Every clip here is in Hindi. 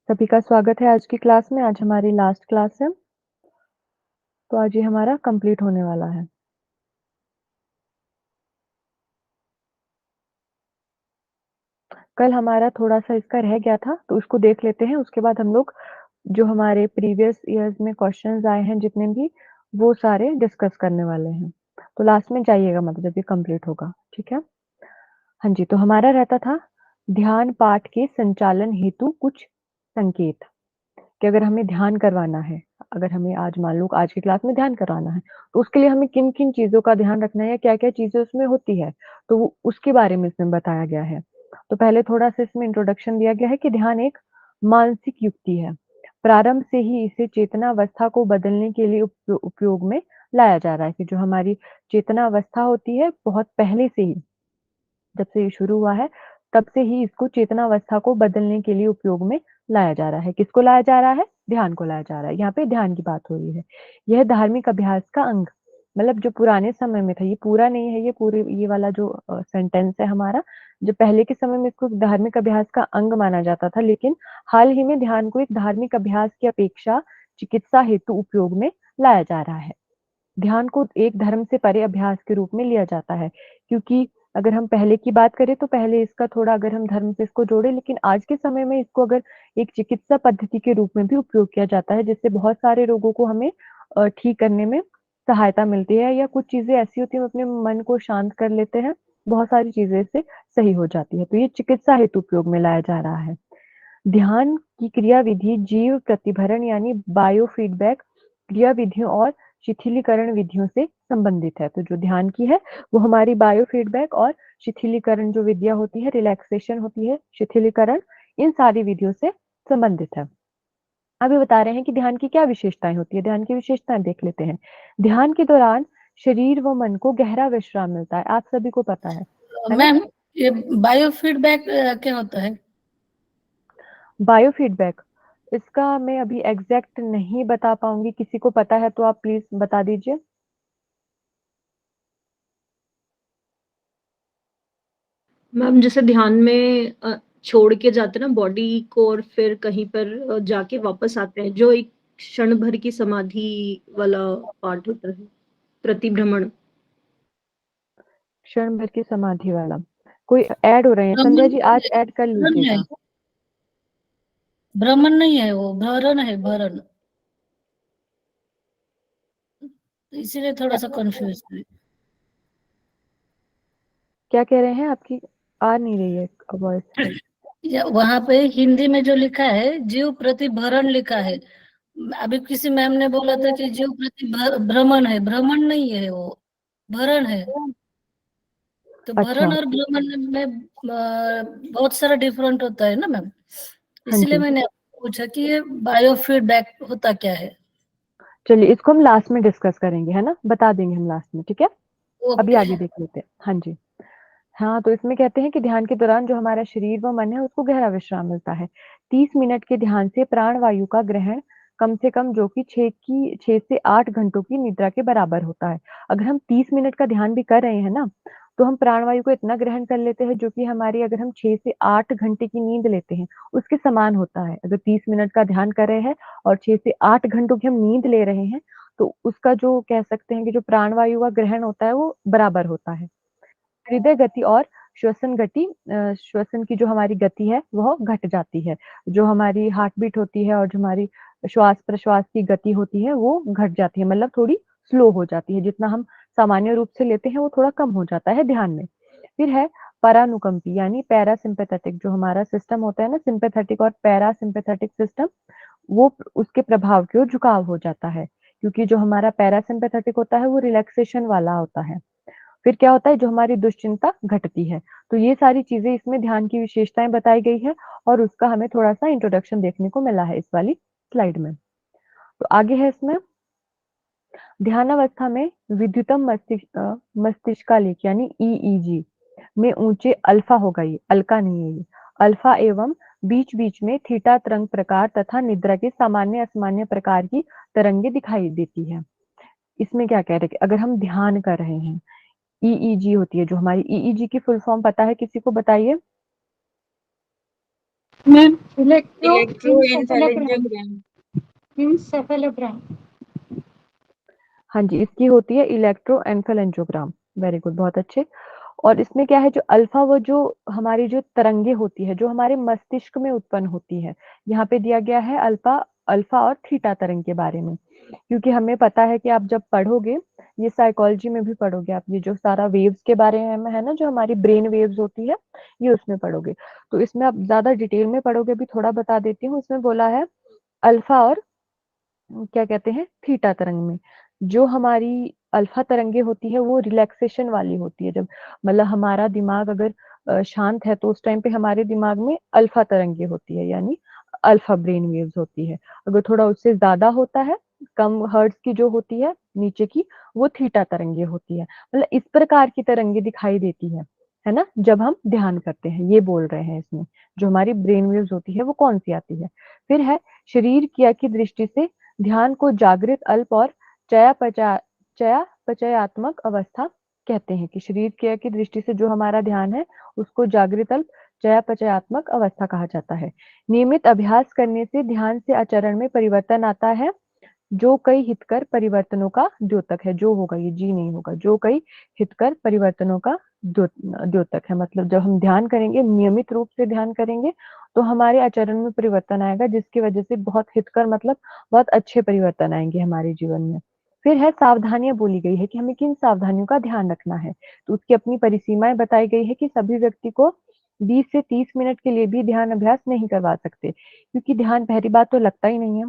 सभी का स्वागत है आज की क्लास में। आज हमारी लास्ट क्लास है, तो आज ये हमारा कंप्लीट होने वाला है। कल हमारा थोड़ा-सा इसका रह गया था, तो उसको देख लेते हैं। उसके बाद हम लोग जो हमारे प्रीवियस ईयर्स में क्वेश्चंस आए हैं जितने भी, वो सारे डिस्कस करने वाले हैं। तो लास्ट में जाइएगा मत जब ये कंप्लीट होगा, ठीक है? हाँ जी, तो हमारा रहता था ध्यान पाठ के संचालन हेतु कुछ संकेत। कि अगर हमें ध्यान करवाना है, अगर हमें आज मान लो आज की क्लास में ध्यान करवाना है, तो उसके लिए हमें किन-किन चीज़ों का ध्यान रखना है या क्या-क्या चीज़ें उसमें होती है, तो वो उसके बारे में इसमें बताया गया है। तो पहले थोड़ा-सा इसमें इंट्रोडक्शन दिया गया है कि ध्यान एक मानसिक युक्ति है। प्रारंभ से ही इसे चेतनावस्था को बदलने के लिए उपयोग में लाया जा रहा है कि जो हमारी चेतनावस्था होती है, बहुत पहले से ही जब से ये शुरू हुआ है, तब से ही इसको चेतनावस्था को बदलने के लिए उपयोग में लाया जा रहा है। किसको लाया जा रहा है? ध्यान को लाया जा रहा है। यहाँ पे ध्यान की बात हो रही है। यह धार्मिक अभ्यास का अंग मतलब जो पुराने समय में था, ये पूरा नहीं है, ये पूरे ये वाला जो सेंटेंस है हमारा, जो पहले के समय में इसको धार्मिक अभ्यास का अंग माना जाता था, लेकिन हाल ही में ध्यान को एक धार्मिक अभ्यास की अपेक्षा चिकित्सा हेतु उपयोग में लाया जा रहा है। ध्यान को एक धर्म से परे अभ्यास के रूप में लिया जाता है, क्योंकि अगर हम पहले की बात करें तो पहले इसका थोड़ा अगर हम धर्म से इसको जोड़ें, लेकिन आज के समय में इसको अगर एक चिकित्सा पद्धति के रूप में भी उपयोग किया जाता है, जिससे बहुत सारे रोगों को हमें ठीक करने में सहायता मिलती है या कुछ चीज़ें ऐसी होती हैं, हम अपने मन को शांत कर लेते हैं, बहुत सारी चीज़ें इससे सही हो जाती है। तो ये चिकित्सा हेतु उपयोग में लाया जा रहा है। ध्यान की क्रियाविधि जीव प्रतिभरण यानी बायोफीडबैक क्रियाविधियों और शिथिलीकरण विधियों से संबंधित है। तो जो ध्यान की है वो हमारी बायोफीडबैक और शिथिलीकरण जो विधियां होती है, रिलैक्सेशन होती है, शिथिलीकरण, इन सारी विधियों से संबंधित है। अभी बता रहे हैं कि ध्यान की क्या विशेषताएं होती है। ध्यान की विशेषताएं देख लेते हैं। ध्यान के दौरान शरीर व मन को गहरा विश्राम मिलता है, आप सभी को पता है ना? मैम, ये बायोफीडबैक क्या होता है? बायोफीडबैक, इसका मैं अभी एग्जैक्ट नहीं बता पाऊंगी, किसी को पता है तो आप प्लीज बता दीजिए। मैम जैसे ध्यान में छोड़ के जाते हैं ना बॉडी को और फिर कहीं पर जाके वापस आते हैं, जो एक क्षण भर की समाधि वाला पार्ट होता है, प्रतिभ्रमण। क्षण भर की समाधि वाला कोई ऐड हो रहे हैं? संध्या भ्रमण जी आज ऐड कर भ्रमण है, लीजिएगा। भ्रमण नहीं है, वो भरण है, भरण। इसीलिए थोड़ा सा कंफ्यूज है। क्या कह रहे हैं? आपकी आ नहीं रही है वॉइस। वहां पे हिंदी में जो लिखा है जीव प्रति भरण लिखा है। अभी किसी मैम ने बोला था कि जीव प्रति भ्रमण है, भ्रमण नहीं है, वो भरण है। तो अच्छा, भरण और भ्रमण में बहुत सारा डिफरेंट होता है ना मैम। हाँ इसीलिए जी। मैंने आपको पूछा कि ये बायोफीडबैक होता क्या है। चलिए इसको हम लास्ट में डिस्कस करेंगे, है ना? बता देंगे हम लास्ट में, ठीक है? अभी ओके। आगे देख लेते हैं। हाँ जी। हाँ, तो इसमें कहते हैं कि ध्यान के दौरान जो हमारा शरीर व मन है उसको गहरा विश्राम मिलता है। 30 मिनट के ध्यान से प्राण वायु का ग्रहण कम से कम जो कि 6 से 8 घंटों की निद्रा के बराबर होता है। अगर हम 30 मिनट का ध्यान भी कर रहे हैं ना, तो हम प्राण वायु को इतना ग्रहण कर लेते हैं जो कि हमारी अगर हम 6 से 8 घंटे की नींद लेते हैं, उसके समान होता है। अगर 30 मिनट का ध्यान कर रहे हैं और 6 से 8 घंटों की हम नींद ले रहे हैं, तो उसका जो कह सकते हैं कि जो प्राण वायु का ग्रहण होता है वो बराबर होता है। हृदय गति और श्वसन की जो हमारी गति है वह घट जाती है। जो हमारी हार्ट बीट होती है और जो हमारी श्वास-प्रश्वास की गति होती है वो घट जाती है, मतलब थोड़ी स्लो हो जाती है। जितना हम सामान्य रूप से लेते हैं वो थोड़ा कम हो जाता है ध्यान में। फिर है परानुकंपी यानी पैरासिम्पैथेटिक जो हमारा सिस्टम होता है ना, सिम्पैथेटिक और पैरासिम्पैथेटिक सिस्टम, वो उसके प्रभाव की ओर झुकाव हो जाता है। क्योंकि जो हमारा पैरासिम्पैथेटिक होता है वो रिलैक्सेशन वाला होता है। फिर क्या होता है जो हमारी दुश्चिंता घटती है। तो ये सारी चीज़ें इसमें ध्यान की विशेषताएँ बताई गई है और उसका हमें थोड़ा-सा इंट्रोडक्शन देखने को मिला है इस वाली स्लाइड में। तो आगे है इसमें ध्यानावस्था में विद्युतम मस्तिष्कालेख यानी ईईजी में ऊंचे अल्फा होगा, ये अल्का नहीं है, ये अल्फा एवं बीच-बीच में थीटा तरंग प्रकार तथा निद्रा के सामान्य असामान्य प्रकार की तरंगे दिखाई देती है। इसमें क्या कह रहे हैं कि अगर हम ध्यान कर रहे हैं, ईईजी होती है जो हमारी ईईजी की फुल फॉर्म पता है किसी को? बताइए। Ma'am electroencephalogram means cephalogram. हाँ जी, इसकी होती है इलेक्ट्रोएन्सेफेलोग्राम। वेरी गुड, बहुत अच्छे। और इसमें क्या है, जो अल्फा वो जो हमारी जो तरंगे होती है, जो हमारे मस्तिष्क में उत्पन्न होती है, यहाँ पे दिया गया है अल्फा अल्फा और थीटा तरंग के बारे में। क्योंकि हमें पता है कि आप जब पढ़ोगे, ये साइकोलॉजी में भी पढ़ोगे आप, ये जो सारा वेव्स के बारे में है ना, जो हमारी ब्रेन वेव्स होती है, ये उसमें पढ़ोगे। तो इसमें आप ज़्यादा डिटेल में पढ़ोगे, अभी थोड़ा बता देती हूँ। इसमें बोला है अल्फा और क्या कहते हैं, थीटा तरंग में। जो हमारी अल्फा तरंगे होती है वो रिलैक्सेशन वाली होती है। जब मतलब हमारा दिमाग अगर शांत है तो उस टाइम पे हमारे दिमाग में अल्फा तरंगे होती है, यानी अल्फा ब्रेन वेव्स होती है। अगर थोड़ा उससे ज्यादा होता है, कम हर्ट्ज की जो होती है नीचे की, वो थीटा तरंगे होती है। मतलब इस प्रकार की तरंगे दिखाई देती है ना, जब हम ध्यान करते हैं। ये बोल रहे हैं इसमें जो हमारी ब्रेन वेव्स होती है वो कौन सी आती है। फिर है शरीर क्रिया की दृष्टि से ध्यान को जागृत अल्प और चयापचयात्मक अवस्था कहते हैं। कि शरीर क्रिया की दृष्टि से जो हमारा ध्यान है उसको जागृत अल्प चयापचयात्मक अवस्था कहा जाता है। नियमित अभ्यास करने से ध्यान से आचरण में परिवर्तन आता है, जो कई हितकर परिवर्तनों का द्योतक है। जो होगा, ये जी नहीं होगा, जो कई हितकर परिवर्तनों का द्योतक है। मतलब जब हम ध्यान करेंगे, नियमित रूप से ध्यान करेंगे, तो हमारे आचरण में परिवर्तन आएगा, जिसकी वजह से बहुत हितकर मतलब बहुत अच्छे परिवर्तन आएंगे हमारे जीवन में। फिर है सावधानियां बोली गई है कि हमें किन सावधानियों का ध्यान रखना है। तो उसकी अपनी परिसीमाएं बताई गई है कि सभी व्यक्ति को 20 से 30 मिनट के लिए भी ध्यान अभ्यास नहीं करवा सकते, क्योंकि ध्यान पहली बात तो लगता ही नहीं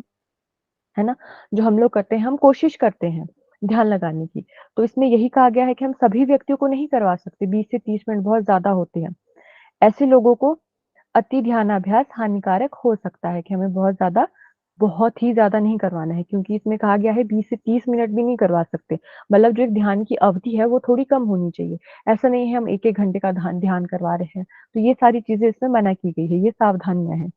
है ना। जो हम लोग करते हैं, हम कोशिश करते हैं ध्यान लगाने की। तो इसमें यही कहा गया है कि हम सभी व्यक्तियों को नहीं करवा सकते, 20 से 30 मिनट बहुत ज्यादा होते हैं। ऐसे लोगों को अति ध्यानाभ्यास हानिकारक हो सकता है, कि हमें बहुत ही ज्यादा नहीं करवाना है, क्योंकि इसमें कहा गया है 20 से 30 मिनट भी नहीं करवा सकते। मतलब जो एक ध्यान की अवधि है वो थोड़ी कम होनी चाहिए। ऐसा नहीं है हम 1-1 घंटे का ध्यान करवा रहे हैं। तो ये सारी चीजें इसमें मना की गई है, ये सावधानियां हैं।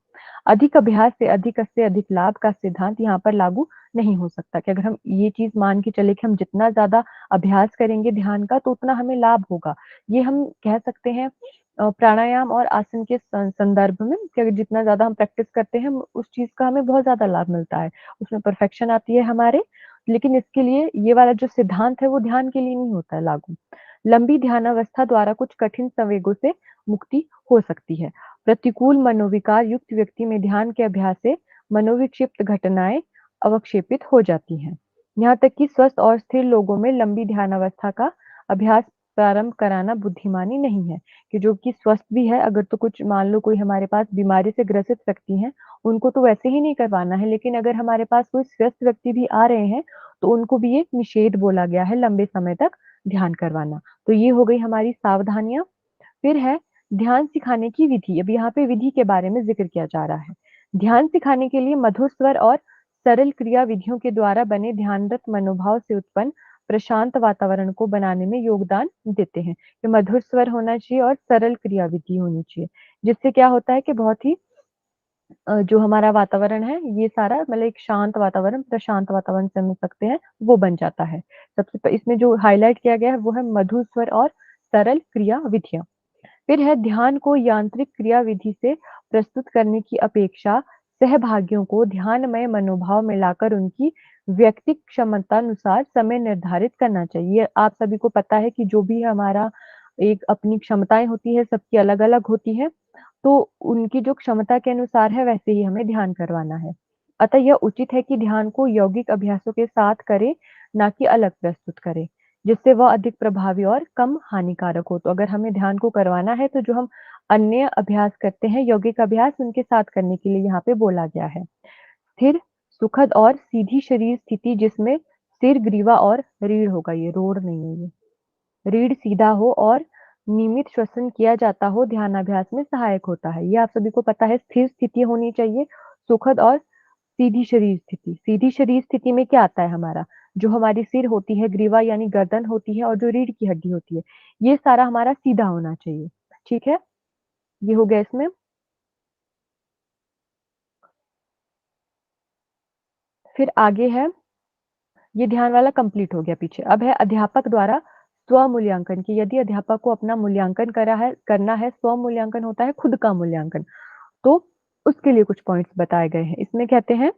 अधिक अभ्यास से अधिक लाभ का सिद्धांत यहाँ पर लागू नहीं हो सकता। कि अगर हम ये चीज मान के चले कि हम जितना ज्यादा अभ्यास करेंगे ध्यान का, तो उतना हमें लाभ होगा। ये हम कह सकते हैं प्राणायाम और आसन के संदर्भ में, कि अगर जितना ज्यादा हम प्रैक्टिस करते हैं, उस चीज का हमें बहुत ज्यादा लाभ मिलता है, उसमें परफेक्शन आती है हमारे। लेकिन इसके लिए ये वाला जो सिद्धांत है वो ध्यान के लिए नहीं होता है लागू। लंबी ध्यानावस्था द्वारा कुछ कठिन संवेगों से मुक्ति हो सकती है। प्रतिकूल मनोविकार युक्त व्यक्ति में ध्यान के अभ्यास से मनोविक्षिप्त घटनाएं अवक्षेपित हो जाती हैं। यहाँ तक कि स्वस्थ और स्थिर लोगों में लंबी ध्यानावस्था का अभ्यास प्रारंभ कराना बुद्धिमानी नहीं है। कि जो कि स्वस्थ भी है, अगर तो कुछ मान लो कोई हमारे पास बीमारी से ग्रसित व्यक्ति हैं, उनको तो वैसे ही नहीं करवाना है। लेकिन अगर हमारे पास कोई स्वस्थ व्यक्ति भी आ रहे हैं, तो उनको भी एक निषेध बोला गया है लंबे समय तक ध्यान करवाना। तो ये हो गई हमारी सावधानियां। फिर है ध्यान सिखाने की विधि। अब यहाँ पे विधि के बारे में जिक्र किया जा रहा है। ध्यान सिखाने के लिए मधुर स्वर और सरल क्रिया विधियों के द्वारा बने ध्यानरत मनोभाव से उत्पन्न प्रशांत वातावरण को बनाने में योगदान देते हैं। कि मधुर स्वर होना चाहिए और सरल क्रिया विधि होनी चाहिए, जिससे क्या होता है कि बहुत ही जो हमारा वातावरण है, ये सारा मतलब एक शांत वातावरण, प्रशांत वातावरण समझ सकते हैं, वो बन जाता है। इसमें जो हाईलाइट किया गया है वो है मधुर स्वर और सरल क्रिया विधियां। फिर है ध्यान को यांत्रिक क्रिया विधि से प्रस्तुत करने की अपेक्षा सहभागियों को ध्यानमय मनोभाव में लाकर उनकी व्यक्तिक क्षमता अनुसार समय निर्धारित करना चाहिए। आप सभी को पता है कि जो भी हमारा एक अपनी क्षमताएं होती है, सबकी अलग अलग होती है। तो उनकी जो क्षमता के अनुसार है वैसे ही हमें ध्यान करवाना है। अतः यह उचित है कि ध्यान को यौगिक अभ्यासों के साथ करें, ना कि अलग प्रस्तुत करें, जिससे वह अधिक प्रभावी और कम हानिकारक हो। तो अगर हमें ध्यान को करवाना है, तो जो हम अन्य अभ्यास करते हैं, यौगिक अभ्यास, उनके साथ करने के लिए यहाँ पे बोला गया है। स्थिर, सुखद और सीधी शरीर स्थिति, जिसमें सिर, ग्रीवा और रीढ़ होगा, ये रोड नहीं है, ये रीढ़ सीधा हो और नियमित श्वसन किया जाता हो, ध्यानाभ्यास में सहायक होता है। ये आप सभी को पता है। स्थिर स्थिति होनी चाहिए, सुखद और सीधी शरीर स्थिति। सीधी शरीर स्थिति में क्या आता है हमारा, जो हमारी सिर होती है, ग्रीवा यानी गर्दन होती है, और जो रीढ़ की हड्डी होती है, ये सारा हमारा सीधा होना चाहिए। ठीक है, ये हो गया इसमें। फिर आगे है, ये ध्यान वाला कंप्लीट हो गया पीछे। अब है अध्यापक द्वारा स्व मूल्यांकन की। यदि अध्यापक को अपना मूल्यांकन करना है, स्व मूल्यांकन होता है खुद का मूल्यांकन। तो उसके लिए कुछ पॉइंट्स बताए गए हैं। इसमें कहते हैं,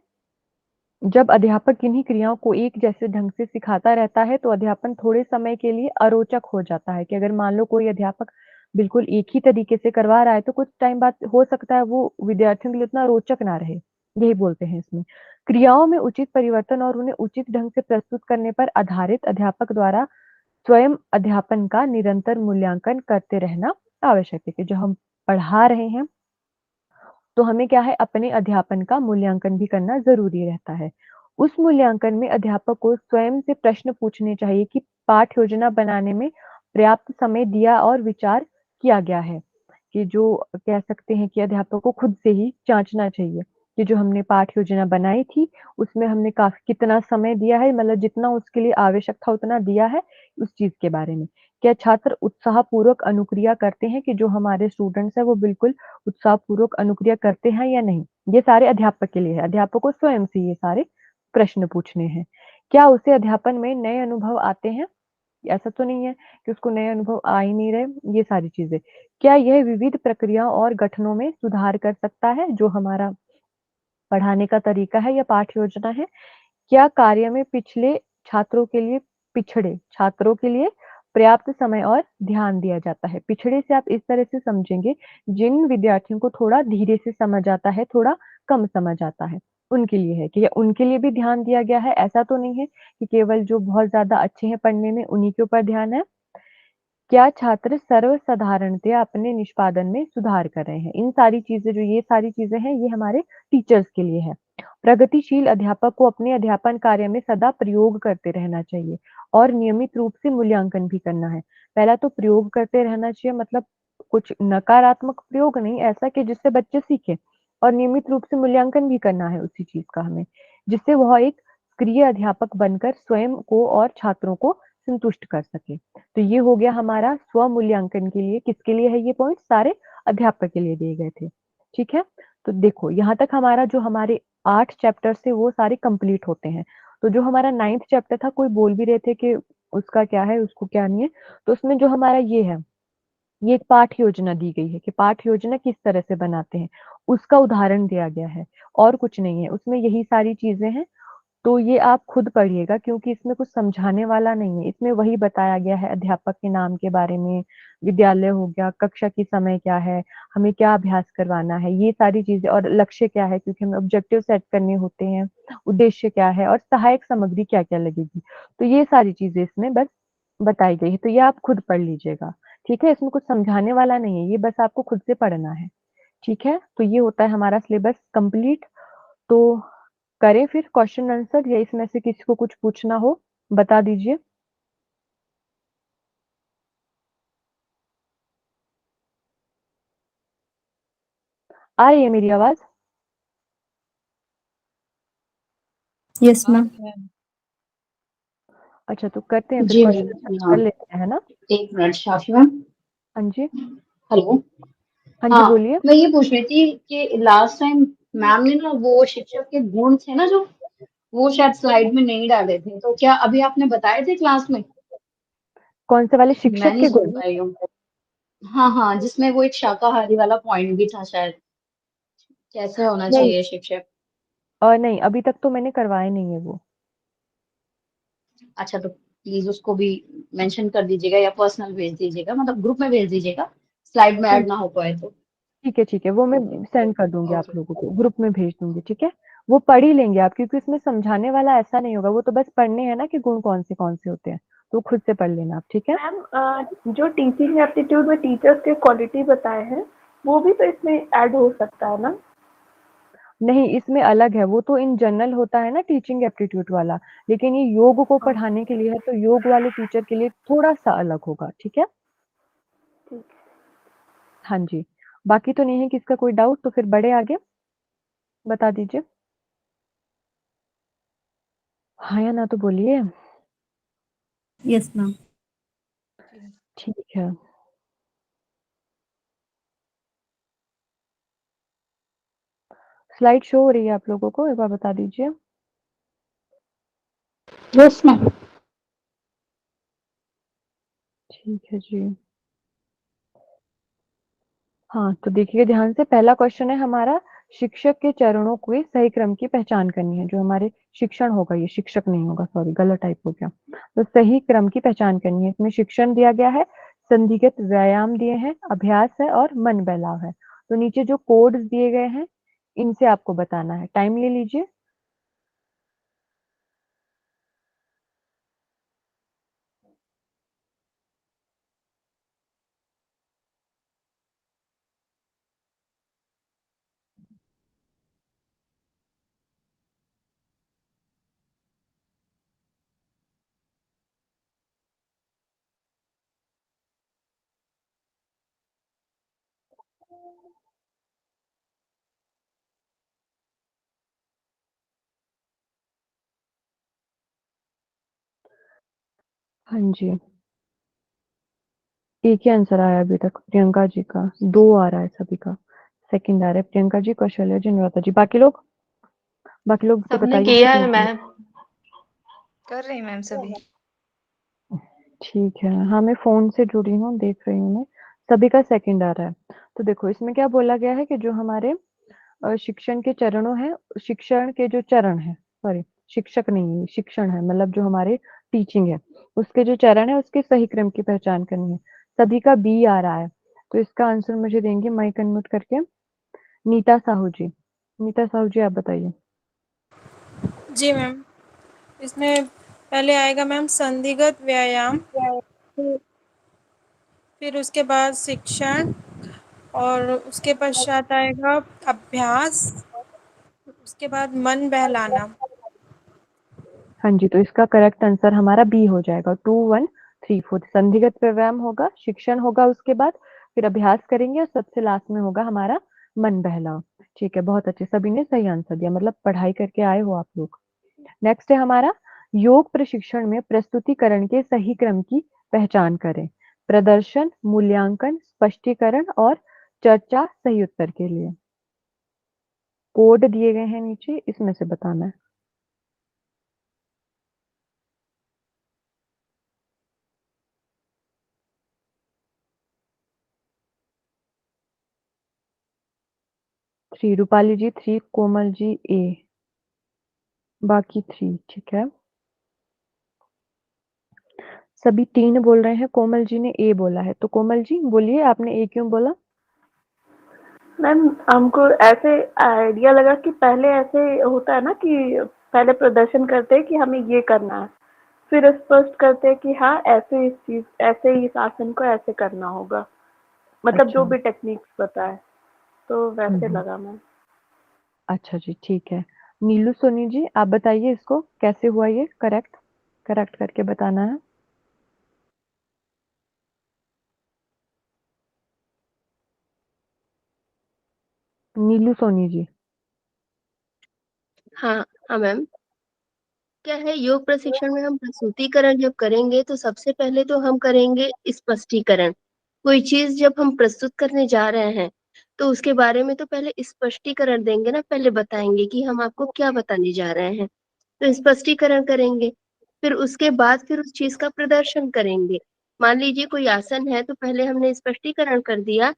जब अध्यापक किन्हीं क्रियाओं को एक जैसे ढंग से सिखाता रहता है तो अध्यापन थोड़े समय के लिए अरोचक हो जाता है। कि अगर मान लो कोई अध्यापक बिल्कुल एक ही तरीके से करवा रहा है तो कुछ टाइम बाद हो सकता है वो विद्यार्थियों के लिए उतना रोचक ना रहे। यही बोलते हैं इसमें। क्रियाओं में उचित परिवर्तन और उन्हें उचित ढंग से प्रस्तुत करने पर आधारित अध्यापक द्वारा स्वयं अध्यापन का निरंतर मूल्यांकन करते रहना आवश्यक है। कि जो हम पढ़ा रहे हैं तो हमें क्या है, अपने अध्यापन का मूल्यांकन भी करना ज़रूरी रहता है। उस मूल्यांकन में अध्यापक को स्वयं से प्रश्न पूछने चाहिए कि पाठ योजना बनाने में पर्याप्त समय दिया और विचार किया गया है। कि जो कह सकते हैं कि अध्यापक को खुद से ही जाँचना चाहिए कि जो हमने पाठ योजना बनाई थी, उसमें हमने काफ़ी कितना समय दिया है, मतलब जितना उसके लिए आवश्यक था उतना दिया है, उस चीज़ के बारे में। क्या छात्र उत्साहपूर्वक अनुक्रिया करते हैं, कि जो हमारे स्टूडेंट्स हैं वो बिल्कुल उत्साहपूर्वक अनुक्रिया करते हैं या नहीं? ये सारे अध्यापक के लिए है। अध्यापक को स्वयं से ये सारे प्रश्न पूछने हैं। क्या उसे अध्यापन में नए अनुभव आते हैं? ऐसा तो नहीं है कि उसको नए अनुभव आ ही नहीं रहे, ये सारी चीज़ें। क्या यह विविध प्रक्रियाओं और गठनों में सुधार कर सकता है, जो हमारा पढ़ाने का तरीका है या पाठ योजना है? क्या कार्य में पिछड़े छात्रों के लिए पर्याप्त समय और ध्यान दिया जाता है? पिछड़े से आप इस तरह से समझेंगे, जिन विद्यार्थियों को थोड़ा धीरे से समझ आता है, थोड़ा कम समझ आता है, उनके लिए है। कि उनके लिए भी ध्यान दिया गया है, ऐसा तो नहीं है कि केवल जो बहुत ज़्यादा अच्छे हैं पढ़ने में, उन्हीं के ऊपर ध्यान है। क्या छात्र सर्वसाधारणतया अपने निष्पादन में सुधार कर रहे हैं? इन सारी चीज़ें, जो ये सारी चीज़ें हैं, ये हमारे टीचर्स के लिए है। प्रगतिशील अध्यापक को अपने अध्यापन कार्य में सदा प्रयोग करते रहना चाहिए और नियमित रूप से मूल्यांकन भी करना है। पहला तो प्रयोग करते रहना चाहिए, मतलब कुछ नकारात्मक प्रयोग नहीं, ऐसा कि जिससे बच्चे सीखें, और नियमित रूप से मूल्यांकन भी करना है उसी चीज़ का हमें, जिससे वह एक सक्रिय अध्यापक बनकर स्वयं को और छात्रों को संतुष्ट कर सके। तो ये हो गया हमारा स्व-मूल्यांकन के लिए। किसके लिए है ये पॉइंट? सारे अध्यापक के लिए दिए गए थे। ठीक है? तो देखो, यहाँ तक हमारा जो हमारे 8 चैप्टर्स थे वो सारे कंप्लीट होते हैं। तो जो हमारा 9th चैप्टर था, कोई बोल भी रहे थे कि उसका क्या है, उसको क्या नहीं है। तो उसमें जो हमारा ये है, ये एक पाठ योजना दी गई है कि पाठ योजना किस तरह से बनाते हैं, उसका उदाहरण दिया गया है, और कुछ नहीं है। उसमें यही सारी चीज़ें हैं। तो ये आप खुद पढ़िएगा, क्योंकि इसमें कुछ समझाने वाला नहीं है। इसमें वही बताया गया है अध्यापक के नाम के बारे में, विद्यालय हो गया, कक्षा की समय क्या है, हमें क्या अभ्यास करवाना है, ये सारी चीज़ें, और लक्ष्य क्या है, क्योंकि हमें ऑब्जेक्टिव सेट करने होते हैं, उद्देश्य क्या है, और सहायक सामग्री क्या-क्या लगेगी। तो ये सारी चीज़ें इसमें बस बताई गई है। तो ये आप खुद पढ़ लीजिएगा, ठीक है? इसमें कुछ समझाने वाला नहीं है, ये बस आपको खुद से पढ़ना है, ठीक है? तो ये होता है हमारा सिलेबस कंप्लीट। तो करें फिर क्वेश्चन आंसर, या इसमें से किसी को कुछ पूछना हो बता दीजिए। आ रही है मेरी आवाज़? Yes ma'am. अच्छा, तो करते हैं फिर जी क्वेश्चन मैम। आंसर हाँ, कर लेते हैं, है ना? एक मिनट शाफी मैम। हाँ जी। हेलो। हाँ जी, हाँ, बोलिए। मैं ये पूछ रही थी कि लास्ट टाइम मैम ने ना वो शिक्षक के गुण थे ना, जो वो शायद स्लाइड में नहीं डाले थे, तो क्या अभी आपने बताए थे क्लास में? कौन से वाले मैं शिक्षक नहीं के सुन गुण? पाई हूँ। हाँ हाँ, जिसमें वो एक शाकाहारी वाला पॉइंट भी था शायद, कैसे होना नहीं, चाहिए शिक्षक। नहीं, अभी तक तो मैंने करवाए नहीं है वो। अच्छा, तो प्लीज उसको भी मेंशन कर दीजिएगा या पर्सनल भेज दीजिएगा, मतलब ग्रुप में भेज दीजिएगा, स्लाइड में ठीक ऐड ना हो पाए तो। ठीक है, वो मैं सेंड कर दूँगी आप ओके। लोगों को, ग्रुप में भेज दूँगी, ठीक है? वो पढ़ ही लेंगे आप, क्योंकि उसमें समझाने वाला ऐसा नहीं होगा, वो तो बस पढ़ने हैं ना कि गुण कौन से होते हैं, तो खुद से पढ़ लेना आप, ठीक है? मैम जो टीचिंग एप्टीट्यूड में टीचर्स के क्वालिटी बताए हैं वो भी तो इसमें ऐड हो सकता है ना? नहीं, इसमें अलग है, वो तो इन जनरल होता है ना टीचिंग एप्टीट्यूड वाला, लेकिन ये योग को हाँ, पढ़ाने के लिए है, तो योग वाले टीचर के लिए थोड़ा-सा अलग होगा, ठीक है? ठीक। हाँ जी, बाकी तो नहीं है किसका कोई डाउट, तो फिर बढ़े आगे, बता दीजिए। हाँ या ना तो बोलिए। Yes ma'am. ठीक है। स्लाइड शो हो रही है आप लोगों को, एक बार बता दीजिए। Yes, ma'am. ठीक है जी। हाँ, तो देखिए ध्यान से, पहला क्वेश्चन है हमारा, शिक्षक के चरणों के सही क्रम की पहचान करनी है। जो हमारे शिक्षण होगा, ये शिक्षक नहीं होगा, सॉरी गलत टाइप हो गया। तो सही क्रम की पहचान करनी है। इसमें शिक्षण दिया गया है, संधिगत व्यायाम दिए हैं, अभ्यास है और मन बहलाव है। तो नीचे जो कोड्स दिए गए हैं, इनसे आपको बताना है। टाइम ले लीजिए। हाँ जी, एक ही आंसर आया अभी तक प्रियंका जी का। 2 आ रहा है सभी का। सेकंड आ रहा है प्रियंका जी, कौशल्या जी, अनुराधा जी। बाकी लोग भी सबने बताइए किया है कितने किए। मैम। कर रही मैम सभी। ठीक है, हाँ मैं फ़ोन से जुड़ी हूँ, देख रही हूँ मैं। सभी का सेकंड आ रहा है। तो देखो इसमें क्या बोला गया है कि जो हमारे शिक्षण के चरणों हैं, शिक्षण के जो चरण हैं, सॉरी शिक्षक नहीं है, शिक्षण है, मतलब जो हमारे टीचिंग है, उसके जो चरण है, उसके सही क्रम की पहचान करनी है। सभी का बी आ रहा है, तो इसका आंसर मुझे देंगे माइक अनम्यूट करके नीता साहू जी। नीता साहू जी, आप बताइए। जी मैम, इसमें पहले आएगा मैम संधिगत व्यायाम, फिर उसके बाद शिक्षण और उसके पश्चात आएगा अभ्यास, उसके बाद मन बहलाना। हाँ जी, तो इसका करेक्ट आंसर हमारा बी हो जाएगा। 2 1 3 4 संधिगत व्यायाम होगा, शिक्षण होगा उसके बाद, फिर अभ्यास करेंगे और सबसे लास्ट में होगा हमारा मन बहलाव। ठीक है, बहुत अच्छे, सभी ने सही आंसर दिया, मतलब पढ़ाई करके आए हो आप लोग। नेक्स्ट है हमारा योग प्रशिक्षण में प्रस्तुतिकरण के सही क्रम की पहचान करें। प्रदर्शन, मूल्यांकन, स्पष्टीकरण और चर्चा सही उत्तर के लिए। कोड दिए गए हैं नीचे, इसमें से बताना है। थ्री रूपाली जी 3, कोमल जी ए, बाकी 3। ठीक है, सभी 3 बोल रहे हैं, कोमल जी ने ए बोला है। तो कोमल जी बोलिए, आपने ए क्यों बोला? मैम हमको ऐसे आइडिया लगा कि पहले ऐसे होता है ना कि पहले प्रदर्शन करते हैं कि हमें ये करना है, फिर स्पष्ट करते हैं कि हाँ ऐसे इस चीज ऐसे ही इस आसन को ऐसे करना होगा, मतलब अच्छा। जो भी टेक्निक्स बताए, तो वैसे हम्म। लगा मैम। अच्छा जी, ठीक है। नीलू सोनी जी, आप बताइए इसको कैसे हुआ ये करेक्ट? करेक्ट करके बताना है। नीलू सोनी जी। हाँ हाँ मैम। क्या है, योग प्रशिक्षण में हम प्रस्तुतिकरण जब करेंगे तो सबसे पहले तो हम करेंगे स्पष्टीकरण। कोई चीज जब हम प्रस्तुत करने जा रहे हैं तो उसके बारे में तो पहले स्पष्टीकरण देंगे ना, पहले बताएंगे कि हम आपको क्या बताने जा रहे हैं। तो स्पष्टीकरण करेंगे, फिर उसके बाद फिर उस चीज का प्रदर्शन करेंगे। मान लीजिए कोई आसन है तो पहले हमने स्पष्टीकरण कर दिया,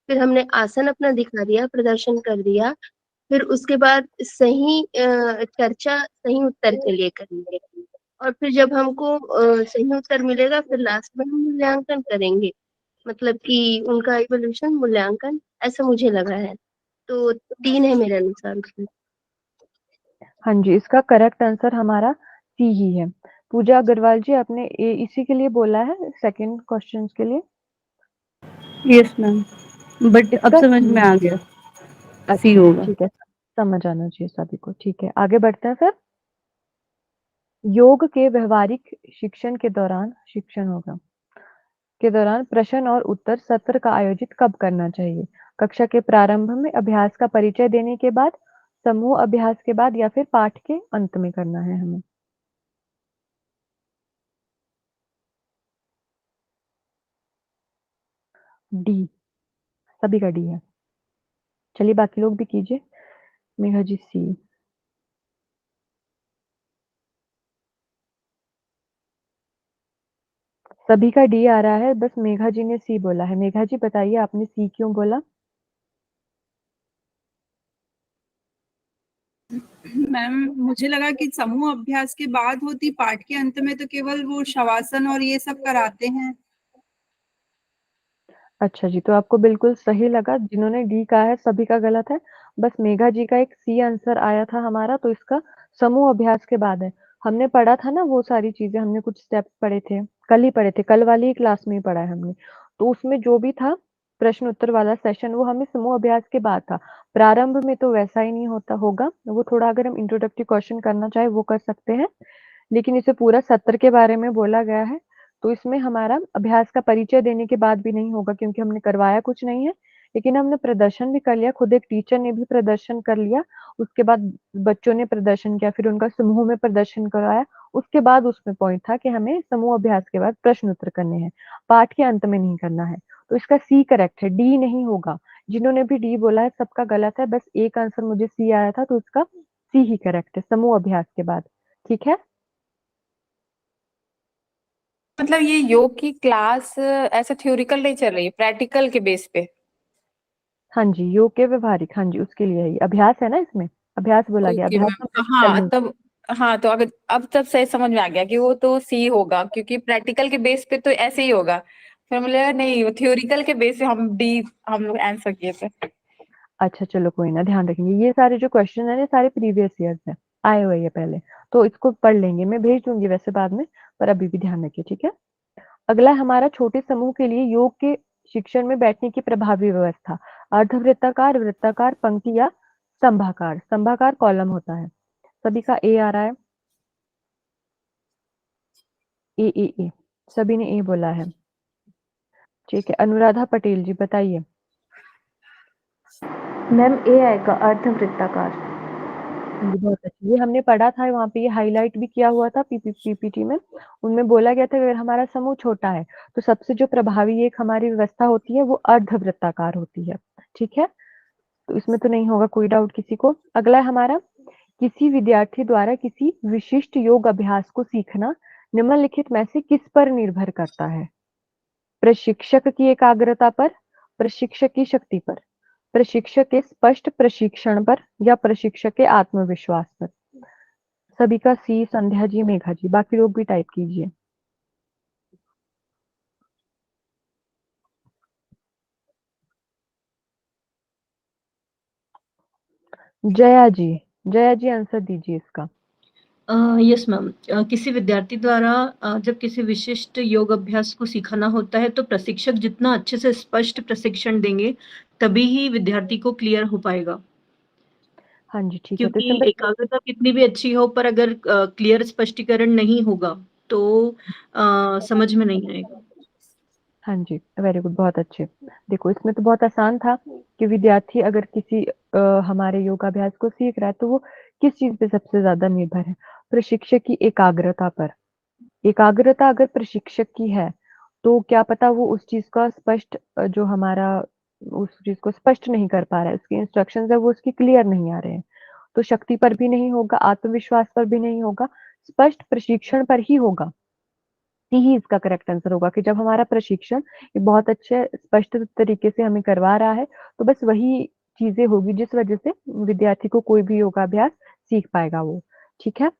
फिर हमने आसन अपना दिखा दिया, प्रदर्शन कर दिया, फिर उसके बाद सही चर्चा सही उत्तर के लिए करेंगे। और फिर जब हमको सही उत्तर मिलेगा फिर लास्ट में हम मूल्यांकन करेंगे, मतलब कि उनका इवोल्यूशन मूल्यांकन, ऐसा मुझे लगा है। तो 3 है मेरे अनुसार उसमें। हाँ जी, इसका करेक्ट आंसर हमारा सी ही है। पूजा अग्रवाल जी, आपने ए इसी के लिए बोला है सेकंड क्वेश्चन के लिए? यस मैम, बट अब इसका समझ में आ गया, सी अच्छा होगा। ठीक है, समझ आना चाहिए सभी को। ठीक है, आगे बढ़ते हैं फिर। योग के व्यवहारिक शिक्षण होगा के दौरान प्रश्न और उत्तर सत्र का आयोजित कब करना चाहिए? कक्षा के प्रारंभ में, अभ्यास का परिचय देने के बाद, समूह अभ्यास के बाद या फिर पाठ के अंत में करना है हमें? डी, सभी का डी है। चलिए बाकी लोग भी कीजिए। मेघा जी सी। सभी का डी आ रहा है, बस मेघा जी ने सी बोला है। मेघा जी बताइए, आपने सी क्यों बोला? मैम मुझे लगा कि समूह अभ्यास के बाद होती, पाठ के अंत में तो केवल वो शवासन और ये सब कराते हैं। अच्छा जी, तो आपको बिल्कुल सही लगा, जिन्होंने डी कहा है सभी का गलत है। बस मेघा जी का एक सी आंसर आया था हमारा, तो इसका समूह अभ्यास के बाद है। हमने पढ़ा था ना वो सारी चीज़ें, हमने कुछ स्टेप्स पढ़े थे, कल ही पढ़े थे, कल वाली ही क्लास में ही पढ़ा है हमने। तो उसमें जो भी था प्रश्न उत्तर वाला सेशन वो हमें समूह अभ्यास के बाद था। प्रारंभ में तो वैसा ही नहीं होता होगा, वो थोड़ा अगर हम इंट्रोडक्टरी क्वेश्चन करना चाहें वो कर सकते हैं। लेकिन इसे पूरा सत्र के बारे में बोला गया है, तो इसमें हमारा अभ्यास का परिचय देने के बाद भी नहीं होगा क्योंकि हमने करवाया कुछ नहीं है, लेकिन हमने प्रदर्शन भी कर लिया, खुद एक टीचर ने भी प्रदर्शन कर लिया, उसके बाद बच्चों ने प्रदर्शन किया, फिर उनका समूह में प्रदर्शन करवाया, उसके बाद उसमें पॉइंट था कि हमें समूह अभ्यास के बाद प्रश्न उत्तर करने हैं, पाठ के अंत में नहीं करना है। तो इसका सी करेक्ट है, डी नहीं होगा। जिन्होंने भी डी बोला है सबका गलत है, बस एक आंसर मुझे सी आया था, तो इसका सी ही करेक्ट है, समूह अभ्यास के बाद। ठीक है? मतलब ये योग की क्लास ऐसा थ्योरिकल नहीं चल रही है, प्रैक्टिकल के बेस पे। हाँ जी, योग के व्यवहारिक, हाँ जी, उसके लिए है ये। अभ्यास है ना इसमें, अभ्यास बोला गया, ओके अभ्यास मैम, हम प्रैक्टिकल हाँ नहीं। तब, हाँ तो अगर अब तब सही समझ में आ गया कि वो तो सी होगा, क्योंकि प्रैक्टिकल के बेस पे तो ऐसे ही होगा। फिर मुझे लगा नहीं, वो थ्योरिकल के बेस पे हम डी हम लोग आंसर किए थे। अच्छा चलो कोई ना, ध्यान रखेंगे। ये सारे जो क्वेश्चन है ये सारे प्रीवियस ईयर्स हैं, आए हुए ये पहले, तो इसको पढ़ लेंगे, मैं भेज दूंगी वैसे बाद में, पर अभी भी ध्यान रखिए, ठीक है? अगला हमारा छोटे समूह के लिए योग के शिक्षण में बैठने की प्रभावी व्यवस्था। अर्धवृत्ताकार, वृत्ताकार, पंक्ति या स्तंभाकार। स्तंभाकार कॉलम होता है। सभी का ए आ रहा है, ए। सभी ने ए बोला है, ठीक है। अनुराधा पटेल जी बताइए। मैम ए आएगा, अर्धवृत्ताकार। जी, बहुत अच्छी। ये हमने पढ़ा था, वहाँ पे ये हाइलाइट भी किया हुआ था पीपीटी में। उनमें बोला गया था कि अगर हमारा समूह छोटा है तो सबसे जो प्रभावी एक हमारी व्यवस्था होती है वो अर्धवृत्ताकार होती है, ठीक है? तो इसमें तो नहीं होगा कोई डाउट किसी को। अगला है हमारा, किसी विद्यार्थी द्वारा किसी विशिष्ट योग अभ्यास को सीखना निम्नलिखित में से किस पर निर्भर करता है? प्रशिक्षक की एकाग्रता पर, प्रशिक्षक की शक्ति पर, प्रशिक्षक के स्पष्ट प्रशिक्षण पर या प्रशिक्षक के आत्मविश्वास पर। सभी का सी, संध्या जी, मेघा जी, बाकी लोग भी टाइप कीजिए। जया जी आंसर दीजिए इसका। यस मैम, किसी विद्यार्थी द्वारा जब किसी विशिष्ट योग अभ्यास को सिखाना होता है तो प्रशिक्षक जितना अच्छे से स्पष्ट प्रशिक्षण देंगे तभी ही विद्यार्थी को क्लियर हो पाएगा। हाँ जी, ठीक है। तो क्योंकि इसमें एकाग्रता कितनी भी अच्छी हो पर अगर क्लियर स्पष्टीकरण नहीं होगा तो समझ में नहीं आएगा। हाँ जी, वेरी गुड, बहुत अच्छे। देखो इसमें तो बहुत आसान था कि विद्यार्थी अगर किसी हमारे योगाभ्यास को सीख रहा है तो वो किस चीज पे सबसे ज्यादा निर्भर है? प्रशिक्षक की एकाग्रता पर। एकाग्रता अगर प्रशिक्षक की है तो क्या पता वो उस चीज का स्पष्ट जो हमारा उस चीज को स्पष्ट नहीं कर पा रहा है, उसकी इंस्ट्रक्शंस है वो उसकी क्लियर नहीं आ रहे हैं, तो शक्ति पर भी नहीं होगा, आत्मविश्वास पर भी नहीं होगा, स्पष्ट प्रशिक्षण पर ही होगा। ही इसका करेक्ट आंसर होगा कि जब हमारा प्रशिक्षण एक बहुत अच्छे स्पष्ट तरीके से हमें करवा रहा है तो बस वही चीजें होगी जिस वजह से विद्यार्थी को कोई भी योगाभ्यास सीख पाएगा वो, ठीक है?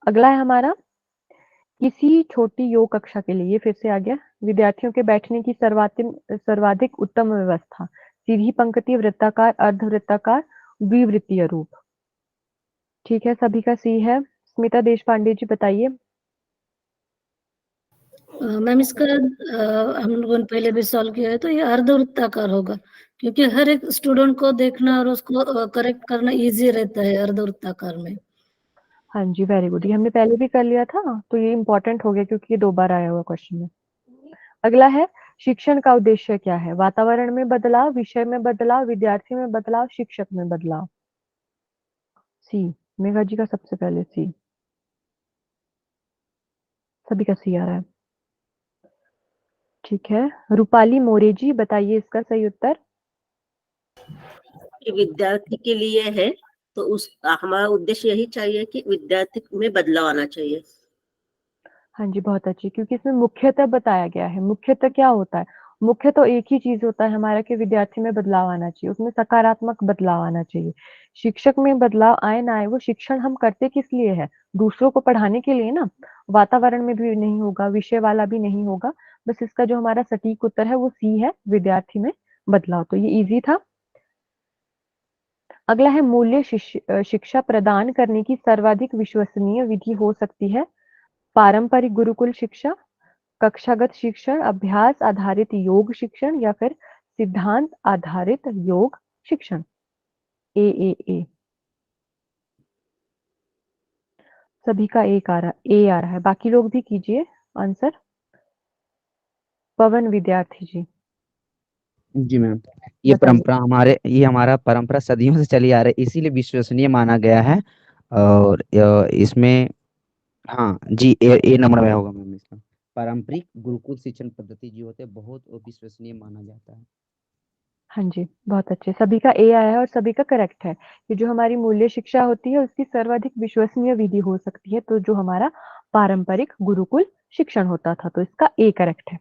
अगला है हमारा, किसी छोटी योग कक्षा के लिए, ये फिर से आ गया, विद्यार्थियों के बैठने की सर्वाधिक उत्तम व्यवस्था। सीधी पंक्ति, वृत्ताकार, अर्धवृत्ताकार, द्विवृत्तीय रूप। ठीक है, सभी का सी है। स्मिता देश पांडे जी बताइए। मैम इसका हम लोगों ने पहले भी सॉल्व किया है, तो ये अर्धवृत्ताकार होगा, क्योंकि हर एक स्टूडेंट को देखना और उसको करेक्ट करना इजी रहता है अर्धवृत्ताकार में। हाँ जी, वेरी गुड, ये हमने पहले भी कर लिया था, तो ये इम्पोर्टेंट हो गया क्योंकि ये 2 बार आया हुआ क्वेश्चन है। अगला है, शिक्षण का उद्देश्य क्या है? वातावरण में बदलाव, विषय में बदलाव, विद्यार्थी में बदलाव, शिक्षक में बदलाव। सी, मेघा जी का सबसे पहले सी, सभी का सी आ रहा है, ठीक है। रूपाली मोरे जी बताइए इसका सही उत्तर। विद्यार्थी के लिए है, तो उस हमारा उद्देश्य यही चाहिए कि विद्यार्थी में बदलाव आना चाहिए। हाँ जी, बहुत अच्छी, क्योंकि इसमें मुख्यतः बताया गया है। मुख्यतः क्या होता है? मुख्य तो एक ही चीज होता है हमारा कि विद्यार्थी में बदलाव आना चाहिए, उसमें सकारात्मक बदलाव आना चाहिए। शिक्षक में बदलाव आए ना आए, वो शिक्षण हम करते किस लिए है? दूसरों को पढ़ाने के लिए ना। वातावरण में भी नहीं होगा, विषय वाला भी नहीं होगा। बस इसका जो हमारा सटीक उत्तर है वो सी है, विद्यार्थी में बदलाव। तो ये इजी था। अगला है मूल्य शिक्षा प्रदान करने की सर्वाधिक विश्वसनीय विधि हो सकती है पारंपरिक गुरुकुल शिक्षा, कक्षागत शिक्षण, अभ्यास आधारित योग शिक्षण या फिर सिद्धांत आधारित योग शिक्षण। ए। सभी का ए आ रहा है। बाकी लोग भी कीजिए आंसर। पवन विद्यार्थी जी। जी मैम, ये परंपरा ये हमारा परंपरा सदियों से चली आ रही है, इसीलिए विश्वसनीय माना गया है। और इसमें हाँ जी, ए नंबर में होगा मैम इसका। पारंपरिक गुरुकुल शिक्षण पद्धति जो होते हैं बहुत विश्वसनीय माना जाता है। हाँ जी, बहुत अच्छे। सभी का ए आया है और सभी का करेक्ट है कि जो हमारी मूल्य शिक्षा होती है उसकी सर्वाधिक विश्वसनीय विधि हो सकती है, तो जो हमारा पारंपरिक गुरुकुल शिक्षण होता था, तो इसका ए करेक्ट है।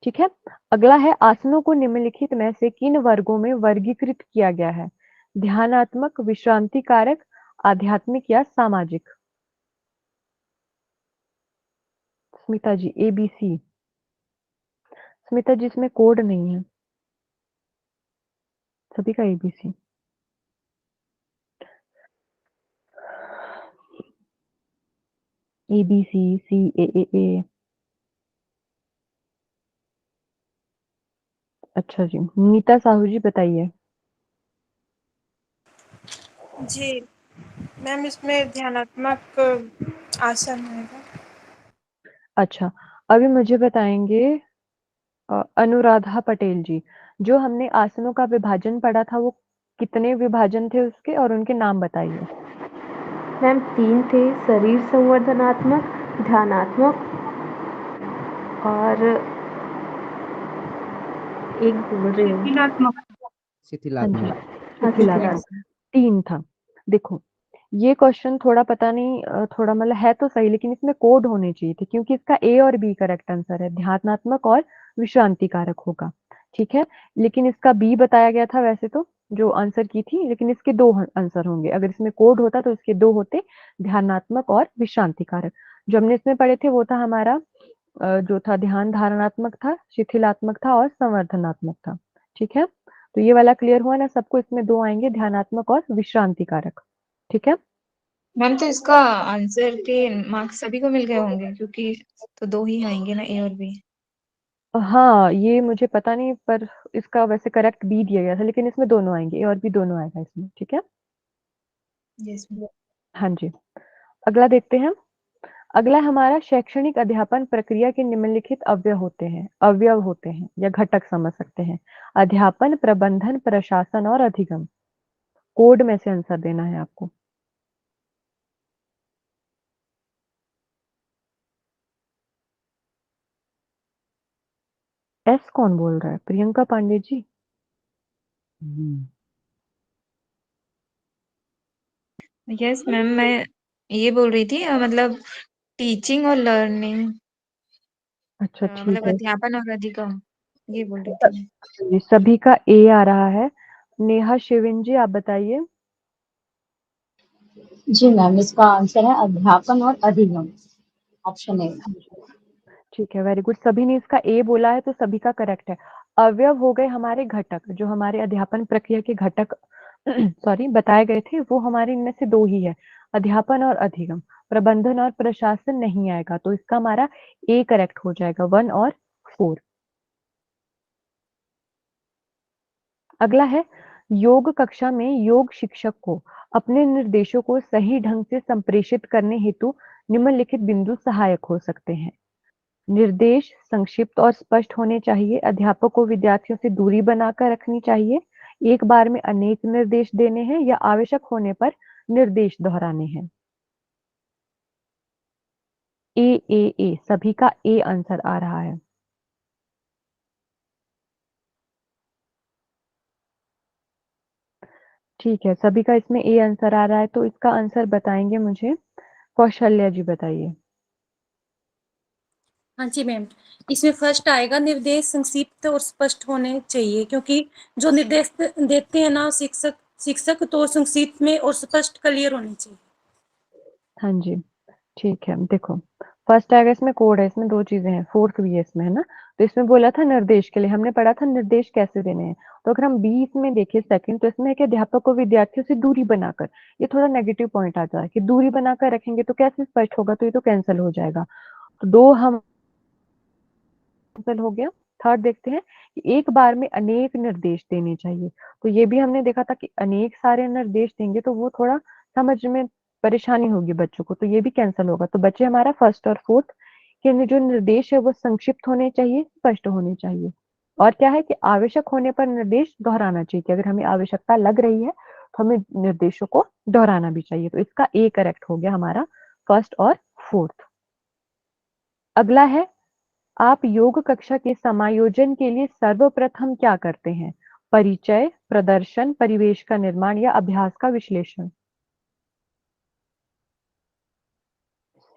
ठीक है। अगला है आसनों को निम्नलिखित में से किन वर्गों में वर्गीकृत किया गया है? ध्यानात्मक, विश्रांति कारक, आध्यात्मिक या सामाजिक? स्मिता जी ABC। स्मिता जी इसमें कोड नहीं है, सभी का ABC। ABC CAA। अच्छा जी, नीता साहू जी बताइए। जी मैम, इसमें ध्यानात्मक आसन रहेगा। अच्छा, अभी मुझे बताएंगे अनुराधा पटेल जी, जो हमने आसनों का विभाजन पढ़ा था वो कितने विभाजन थे उसके, और उनके नाम बताइए। मैम 3 थे, शरीर संवर्धनात्मक, ध्यानात्मक और एक बोल रही हूँ। शिथिलात्मक। शिथिलात्मक 3 था। देखो ये क्वेश्चन थोड़ा पता नहीं, थोड़ा मतलब है तो सही, लेकिन इसमें कोड होने चाहिए थे क्योंकि इसका ए और बी करेक्ट आंसर है, ध्यानात्मक और विश्रांति कारक होगा। ठीक है, लेकिन इसका बी बताया गया था वैसे तो जो आंसर की थी, लेकिन इसके 2 आंसर होंगे। अगर इसमें कोड होता तो इसके 2 होते, ध्यानात्मक और विश्रांति कारक। जो हमने इसमें पढ़े थे वो था हमारा जो था ध्यान धारणात्मक था, शिथिलात्मक था और संवर्धनात्मक था। ठीक है, तो ये वाला क्लियर हुआ ना सबको? इसमें 2 आएंगे, ध्यानात्मक और विश्रांति कारक। ठीक है। मैम तो इसका आंसर के मार्क्स सभी को मिल गए होंगे क्योंकि तो 2 ही आएंगे ना, ए और बी। हाँ, ये मुझे पता नहीं, पर इसका वैसे करेक्ट बी दिया गया था, लेकिन इसमें दोनों आएंगे, ए और बी दोनों आएगा इसमें। ठीक है। Yes ma'am. हाँ जी, अगला देखते हैं। अगला हमारा शैक्षणिक अध्यापन प्रक्रिया के निम्नलिखित अवयव होते हैं या घटक समझ सकते हैं। अध्यापन, प्रबंधन, प्रशासन और अधिगम। कोड में से आंसर देना है आपको। एस कौन बोल रहा है? प्रियंका पांडे जी। यस मैम, मैं ये बोल रही थी मतलब टीचिंग और लर्निंग, अच्छा ठीक मतलब है, अध्यापन और अधिगम, ये बोल रही थी मैं। ये सभी का ए आ रहा है। नेहा शिविन जी आप बताइए। जी मैम, इसका आंसर है अध्यापन और अधिगम, ऑप्शन ए। ठीक है, वेरी गुड। सभी ने इसका ए बोला है तो सभी का करेक्ट है। अवयव हो गए हमारे घटक, जो हमारे अध्यापन प्रक्रिया के घटक सॉरी बताए गए थे, वो हमारे इनमें से 2 ही है, अध्यापन और अधिगम। प्रबंधन और प्रशासन नहीं आएगा, तो इसका हमारा ए करेक्ट हो जाएगा, 1 और 4। अगला है योग कक्षा में योग शिक्षक को अपने निर्देशों को सही ढंग से संप्रेषित करने हेतु निम्नलिखित बिंदु सहायक हो सकते हैं। निर्देश संक्षिप्त और स्पष्ट होने चाहिए। अध्यापक को विद्यार्थियों से दूरी बनाकर रखनी चाहिए। एक बार में अनेक निर्देश देने हैं या आवश्यक होने पर निर्देश दोहराने हैं। ए सभी का ए आंसर आ रहा है। ठीक है, सभी का इसमें ए आंसर आ रहा है, तो इसका आंसर बताएंगे मुझे कौशल्या जी, बताइए। हाँ जी मैम, इसमें फर्स्ट आएगा निर्देश संक्षिप्त और स्पष्ट होने चाहिए, क्योंकि जो निर्देश देते हैं ना शिक्षक तो संक्षिप्त में और स्पष्ट क्लियर होने चाहिए। हाँ जी, ठीक है। देखो, फर्स्ट आएगा इसमें कोड है, इसमें 2 चीज़ें हैं, फोर्थ भी है इसमें, है ना? तो इसमें बोला था निर्देश के लिए, हमने पढ़ा था निर्देश कैसे देने हैं। तो अगर हम बी इसमें देखें सेकंड, तो इसमें है कि अध्यापक को विद्यार्थियों से दूरी बनाकर, ये थोड़ा नेगेटिव पॉइंट आता है कि दूरी बनाकर रखेंगे तो कैसे स्पष्ट होगा, तो ये तो कैंसल हो जाएगा। तो 2 हम कैंसल हो गया। थर्ड देखते हैं कि एक बार में अनेक निर्देश देने चाहिए। तो ये भी हमने देखा था कि अनेक सारे निर्देश देंगे तो वो थोड़ा समझ में परेशानी होगी बच्चों को, तो ये भी कैंसल होगा। तो बच्चे हमारा फर्स्ट और फोर्थ के जो निर्देश है वो संक्षिप्त होने चाहिए, स्पष्ट होने चाहिए। और क्या है कि आवश्यक होने पर निर्देश दोहराना चाहिए कि अगर हमें आवश्यकता लग रही है तो हमें निर्देशों को दोहराना भी चाहिए। तो इसका ए करेक्ट हो गया हमारा फर्स्ट और फोर्थ। अगला है, आप योग कक्षा के समायोजन के लिए सर्वप्रथम क्या करते हैं? परिचय, प्रदर्शन, परिवेश का निर्माण या अभ्यास का विश्लेषण?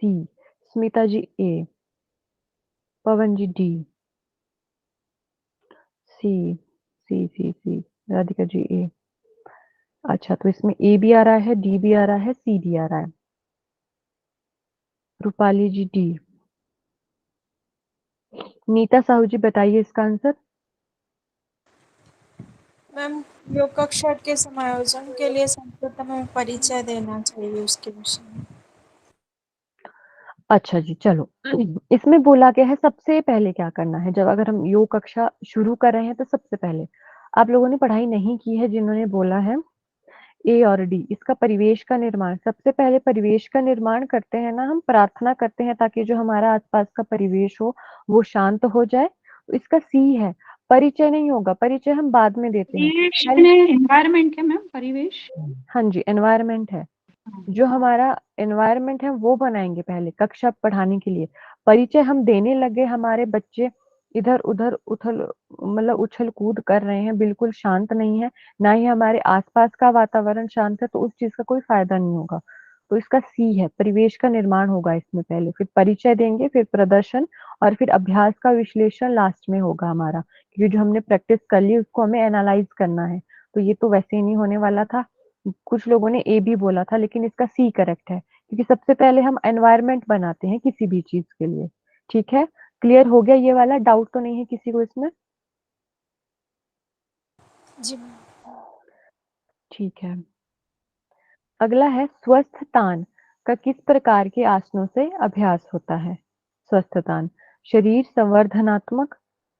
सी, स्मिता जी ए, पवन जी डी, सी सी सी सी, राधिका जी ए। अच्छा, तो इसमें ए भी आ रहा है, डी भी आ रहा है, सी भी आ रहा है। रूपाली जी डी। नीता साहू जी बताइए इसका आंसर। मैम, योग कक्षा के समायोजन के लिए सर्वप्रथम हमें परिचय देना चाहिए उसके विषय में। अच्छा जी, चलो। इसमें बोला गया है सबसे पहले क्या करना है, जब अगर हम योग कक्षा शुरू कर रहे हैं तो सबसे पहले, आप लोगों ने पढ़ाई नहीं की है जिन्होंने बोला है ए और डी, इसका परिवेश का निर्माण। सबसे पहले परिवेश का निर्माण करते हैं ना, हम प्रार्थना करते हैं ताकि जो हमारा आसपास का परिवेश हो वो शांत हो जाए। तो इसका सी है, परिचय नहीं होगा, परिचय हम बाद में देते हैं। परिवेश पहले एनवायरमेंट है मैम, परिवेश। हाँ जी, एनवायरमेंट है। जो हमारा एनवायरनमेंट है वो बनाएंगे पहले कक्षा पढ़ाने के लिए। परिचय हम देने लगे, हमारे बच्चे इधर-उधर मतलब उछल-कूद कर रहे हैं, बिल्कुल शांत नहीं है, ना ही हमारे आसपास का वातावरण शांत है, तो उस चीज़ का कोई फ़ायदा नहीं होगा। तो इसका सी है, परिवेश का निर्माण होगा इसमें पहले, फिर परिचय देंगे, फिर प्रदर्शन और फिर अभ्यास का विश्लेषण लास्ट में होगा हमारा। क्योंकि जो हमने प्रैक्टिस कर ली उसको हमें एनालाइज़ करना है, तो ये तो वैसे ही नहीं होने वाला था। कुछ लोगों ने ए भी बोला था, लेकिन इसका सी करेक्ट है, क्योंकि सबसे पहले हम एनवायरनमेंट बनाते हैं किसी भी चीज़ के लिए। ठीक है? क्लियर हो गया ये वाला? डाउट तो नहीं है किसी को इसमें? जी मैम। ठीक है। अगला है, स्वस्थ तान का किस प्रकार के आसनों से अभ्यास होता है? स्वस्थ तान, शरीर संवर्धनात्मक,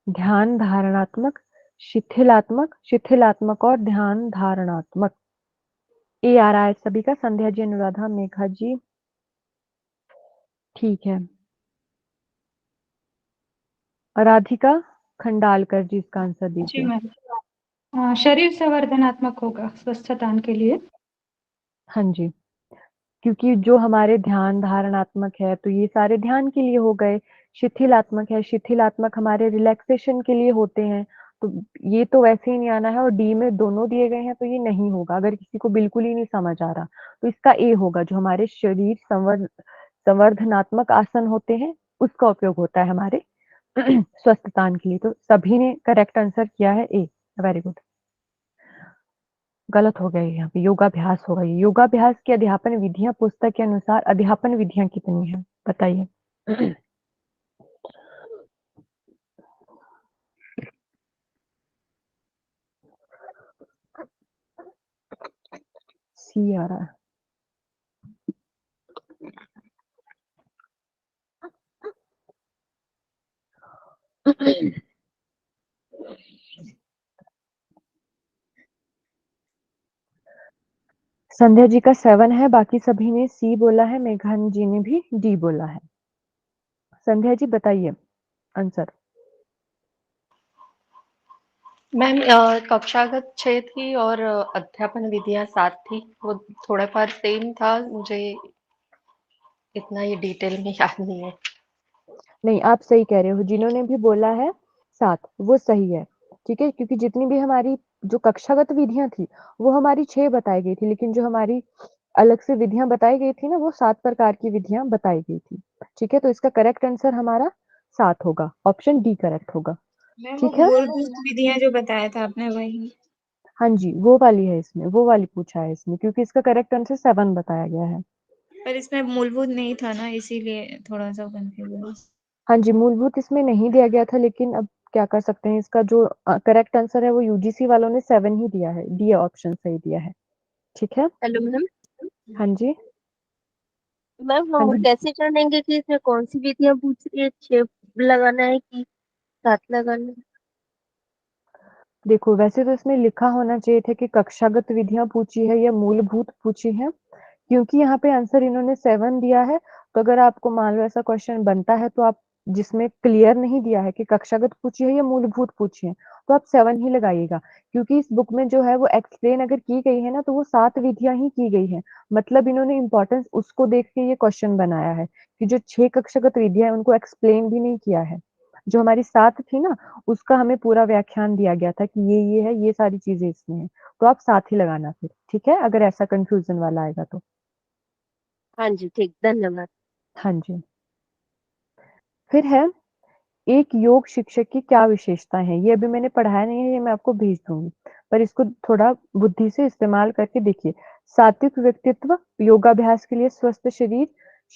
ध्यान धारणात्मक, शिथिलात्मक और ध्यान धारणात्मक। ए आ रहा है सभी का, संध्या जी, अनुराधा, मेघा जी। ठीक है। राधिका खंडालकर जी इसका आंसर जी दीजिए। मैम, शरीर संवर्धनात्मक होगा स्वस्थतान के लिए। हाँ जी, क्योंकि जो हमारे ध्यान धारणात्मक है तो ये सारे ध्यान के लिए हो गए। शिथिलात्मक है, शिथिलात्मक हमारे रिलैक्सेशन के लिए होते हैं। तो ये तो वैसे ही नहीं आना है, और डी में दोनों दिए गए हैं तो ये नहीं होगा, अगर किसी को बिल्कुल ही नहीं समझ आ रहा। तो इसका ए होगा, जो हमारे शरीर संवर्धनात्मक आसन होते हैं उसका उपयोग होता है हमारे स्वस्थतान के लिए। तो सभी ने करेक्ट आंसर किया है ए। Very good. गलत हो गया ये, यहाँ पे योगाभ्यास होगा ये। योगाभ्यास की अध्यापन विधियां, पुस्तक के अनुसार अध्यापन विधियां कितनी हैं बताइए? सी आ रहा है। संध्या जी का 7 है, बाकी सभी ने सी बोला है, मेघा जी ने भी डी बोला है। संध्या जी बताइए आंसर। मैम, कक्षागत 6 थी और अध्यापन विधियां 7 थी। वो थोड़ा बहुत सेम था, मुझे इतना ये डिटेल में याद नहीं है। नहीं, आप सही कह रहे हो, जिन्होंने भी बोला है 7 वो सही है। ठीक है, क्योंकि जितनी भी हमारी जो कक्षागत विधियां थी वो हमारी 6 बताई गई थी, लेकिन जो हमारी अलग से विधियां बताई गई थी ना, वो 7 प्रकार की विधियां बताई गई थी। ठीक है, तो इसका करेक्ट आंसर हमारा 7 होगा। ऑप्शन डी करेक्ट होगा। मैम वो ठीक है? मूलभूत विधियां जो बताया था आपने वही। हाँ जी, वो वाली है इसमें, वो वाली पूछा है इसमें, क्योंकि इसका करेक्ट आंसर 7 बताया गया है। पर इसमें मूलभूत नहीं था ना, इसीलिए थोड़ा सा कंफ्यूजन। हाँ जी, मूलभूत इसमें नहीं दिया गया था, लेकिन अब क्या कर सकते हैं, इसका जो करेक्ट आंसर है वो यूजीसी वालों ने 7 ही दिया है, डी ऑप्शन सही दिया है। ठीक है? Hello ma'am. हाँ जी। मैम हाँ हम जी। कैसे जानेंगे कि इसमें कौन सी विधियां पूछ रही है, 6 लगाना है कि 7 लगाना है? देखो, वैसे तो इसमें लिखा होना चाहिए था कि कक्षागत विधियां पूछी है या मूलभूत पूछी है, क्योंकि यहाँ पे आंसर इन्होंने 7 दिया है। तो अगर आपको मान लो ऐसा क्वेश्चन बनता है, तो आप जिसमें क्लियर नहीं दिया है कि कक्षागत पूछी है या मूलभूत पूछी है, तो आप 7 ही लगाइएगा, क्योंकि इस बुक में जो है वो एक्सप्लेन अगर की गई है ना, तो वो 7 विधियां ही की गई है। मतलब इन्होंने इंपॉर्टेंस उसको देख के ये क्वेश्चन बनाया है कि जो 6 कक्षागत विधियां है उनको एक्सप्लेन भी नहीं किया है। जो हमारी 7 थी ना, उसका हमें पूरा व्याख्यान दिया गया था कि ये है, ये सारी चीजें इसमें है। तो आप 7 ही लगाना फिर, ठीक है, अगर ऐसा कंफ्यूजन वाला आएगा तो। हाँ जी, ठीक, धन्यवाद। हाँ जी। फिर है, एक योग शिक्षक की क्या विशेषताएं हैं? ये अभी मैंने पढ़ाया नहीं है, ये मैं आपको भेज दूंगी, पर इसको थोड़ा बुद्धि से इस्तेमाल करके देखिए। सात्विक व्यक्तित्व, योगाभ्यास के लिए स्वस्थ शरीर,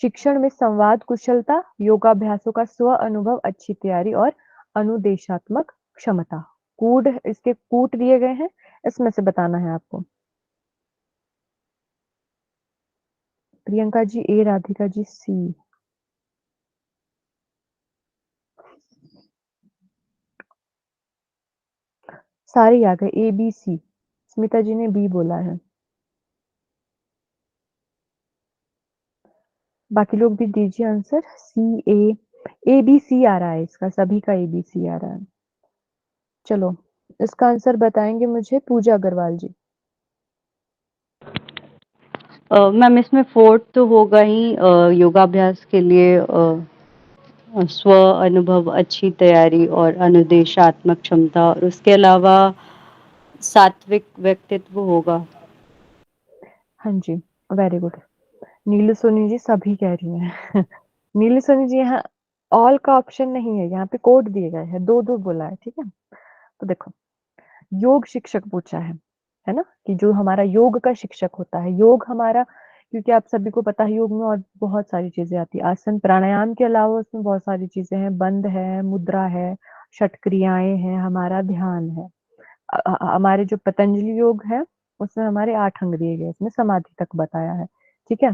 शिक्षण में संवाद कुशलता, योगाभ्यासों का स्व अनुभव, अच्छी तैयारी और अनुदेशात्मक क्षमता। कूट, इसके कूट दिए गए हैं, इसमें से बताना है आपको। प्रियंका जी ए, राधिका जी सी। सारे आ गए, ए बी सी। स्मिता जी ने बी बोला है। बाकी लोग भी दीजिए answer. C A B C आ रहा है, इसका सभी का ए बी सी आ रहा है। चलो, इसका आंसर बताएंगे मुझे पूजा अग्रवाल जी। मैम इसमें फोर्थ तो होगा ही, योगाभ्यास के लिए स्व अनुभव, अच्छी तैयारी और अनुदेशात्मक क्षमता, और उसके अलावा सात्विक व्यक्तित्व होगा। हाँ जी, वेरी गुड। नीलू सोनी जी सभी कह रही हैं। नीलू सोनी जी, यहाँ ऑल का ऑप्शन नहीं है, यहाँ पे कोड दिए गए हैं, 2-2 बोला है। ठीक है, तो देखो, योग शिक्षक पूछा है ना, कि जो हमारा योग का शिक्षक होता है, योग हमारा, क्योंकि आप सभी को पता है योग में और बहुत सारी चीजें आती है। आसन प्राणायाम के अलावा उसमें बहुत सारी चीजें हैं, बंध है, मुद्रा है, षट क्रियाएं हैं, हमारा ध्यान है। हमारे जो पतंजलि योग है उसमें हमारे 8 अंग दिए गए, इसमें समाधि तक बताया है। ठीक है,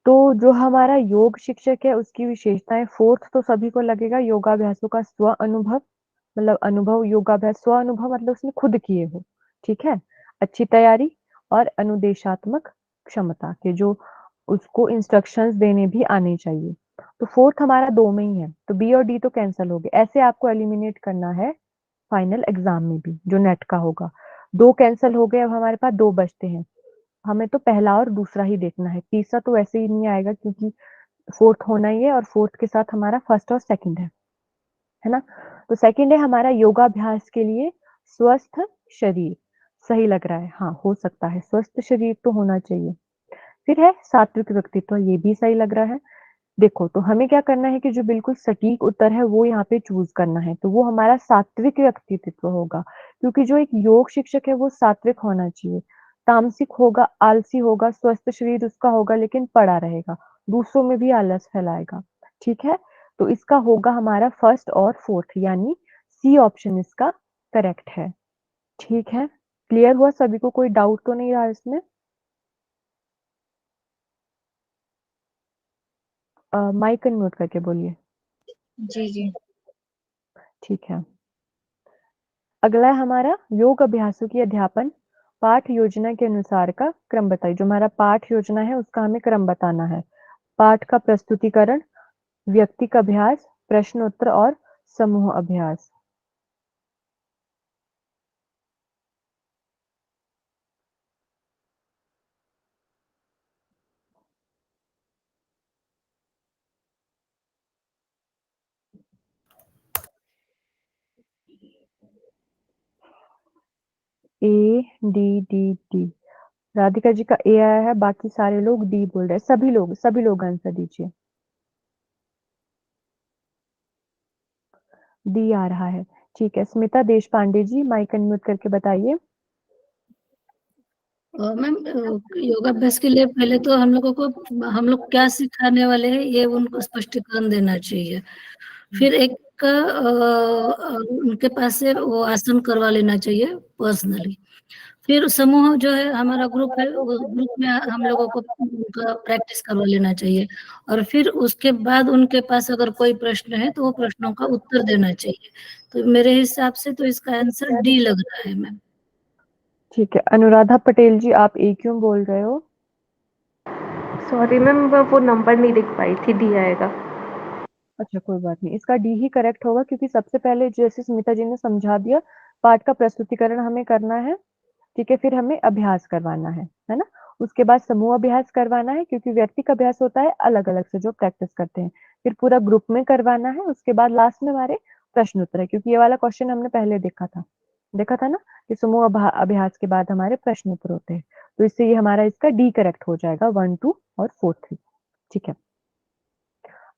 तो जो हमारा योग शिक्षक है उसकी विशेषताएं, फोर्थ तो सभी को लगेगा, योगाभ्यासों का स्व अनुभव, मतलब अनुभव, योगाभ्यास स्व अनुभव मतलब उसने खुद किए हो। ठीक है, अच्छी तैयारी और अनुदेशात्मक क्षमता के, जो उसको इंस्ट्रक्शंस देने भी आने चाहिए। तो फोर्थ हमारा 2 में ही है, तो बी और डी तो कैंसिल हो गए। ऐसे आपको एलिमिनेट करना है फाइनल एग्जाम में भी, जो नेट का होगा। 2 कैंसिल हो गए, अब हमारे पास 2 बचते हैं। हमें तो पहला और दूसरा ही देखना है, तीसरा तो वैसे ही नहीं आएगा, क्योंकि फोर्थ होना ही है, और फोर्थ के साथ हमारा फर्स्ट और सेकंड है ना। तो सेकंड है हमारा योगाभ्यास के लिए स्वस्थ शरीर। सही लग रहा है, हाँ हो सकता है, स्वस्थ शरीर तो होना चाहिए। फिर है सात्विक व्यक्तित्व, ये भी सही लग रहा है। देखो, तो हमें क्या करना है कि जो बिल्कुल सटीक उत्तर है वो यहाँ पे चूज करना है, तो वो हमारा सात्विक व्यक्तित्व होगा, क्योंकि जो एक योग शिक्षक है वो सात्विक होना चाहिए। तामसिक होगा, आलसी होगा, स्वस्थ शरीर उसका होगा लेकिन पड़ा रहेगा, दूसरों में भी आलस फैलाएगा। ठीक है, तो इसका होगा हमारा फर्स्ट और फोर्थ, यानी सी ऑप्शन इसका करेक्ट है। ठीक है, क्लियर हुआ सभी को? कोई डाउट तो नहीं रहा इसमें? माइक अनम्यूट करके बोलिए। जी जी। ठीक है, अगला है हमारा योग अभ्यासों की अध्यापन पाठ योजना के अनुसार का क्रम बताइए। जो हमारा पाठ योजना है उसका हमें क्रम बताना है। पाठ का प्रस्तुतिकरण, व्यक्तिक अभ्यास, प्रश्नोत्तर और समूह अभ्यास। A D D D. Radhika ji का ए आया है, बाकी सारे लोग डी बोल रहे हैं। सभी लोग आंसर दीजिए। डी आ रहा है। ठीक है, स्मिता देशपांडे जी माइक अनम्यूट करके बताइए। मैम योगाभ्यास के लिए पहले तो हम लोग क्या सिखाने वाले हैं ये उनको स्पष्टीकरण देना चाहिए। फिर एक उनके पास से वो आसन करवा लेना चाहिए पर्सनली। फिर समूह जो है हमारा ग्रुप है, वो ग्रुप में हम लोगों को उनका प्रैक्टिस करवा लेना चाहिए और फिर उसके बाद उनके पास अगर कोई प्रश्न है तो वो प्रश्नों का उत्तर देना चाहिए। तो मेरे हिसाब से तो इसका आंसर डी लग रहा है मैम। ठीक है, अनुराधा पटेल जी आप ए क्यों बोल रहे हो? सॉरी मैम, वो नंबर नहीं दिख पाई थी, डी आएगा। अच्छा कोई बात नहीं, इसका डी ही करेक्ट होगा क्योंकि सबसे पहले जैसे स्मिता जी ने समझा दिया, पाठ का प्रस्तुतिकरण हमें करना है। ठीक है, फिर हमें अभ्यास करवाना है ना। उसके बाद समूह अभ्यास करवाना है क्योंकि व्यक्तिगत अभ्यास होता है अलग अलग से जो प्रैक्टिस करते हैं। फिर पूरा ग्रुप में करवाना है। उसके बाद लास्ट में हमारे प्रश्न उत्तर है, क्योंकि ये वाला क्वेश्चन हमने पहले देखा था ना कि समूह अभ्यास के बाद हमारे प्रश्न उत्तर होते हैं। तो इससे ये हमारा इसका डी करेक्ट हो जाएगा 1, 2 और 4, 3। ठीक है,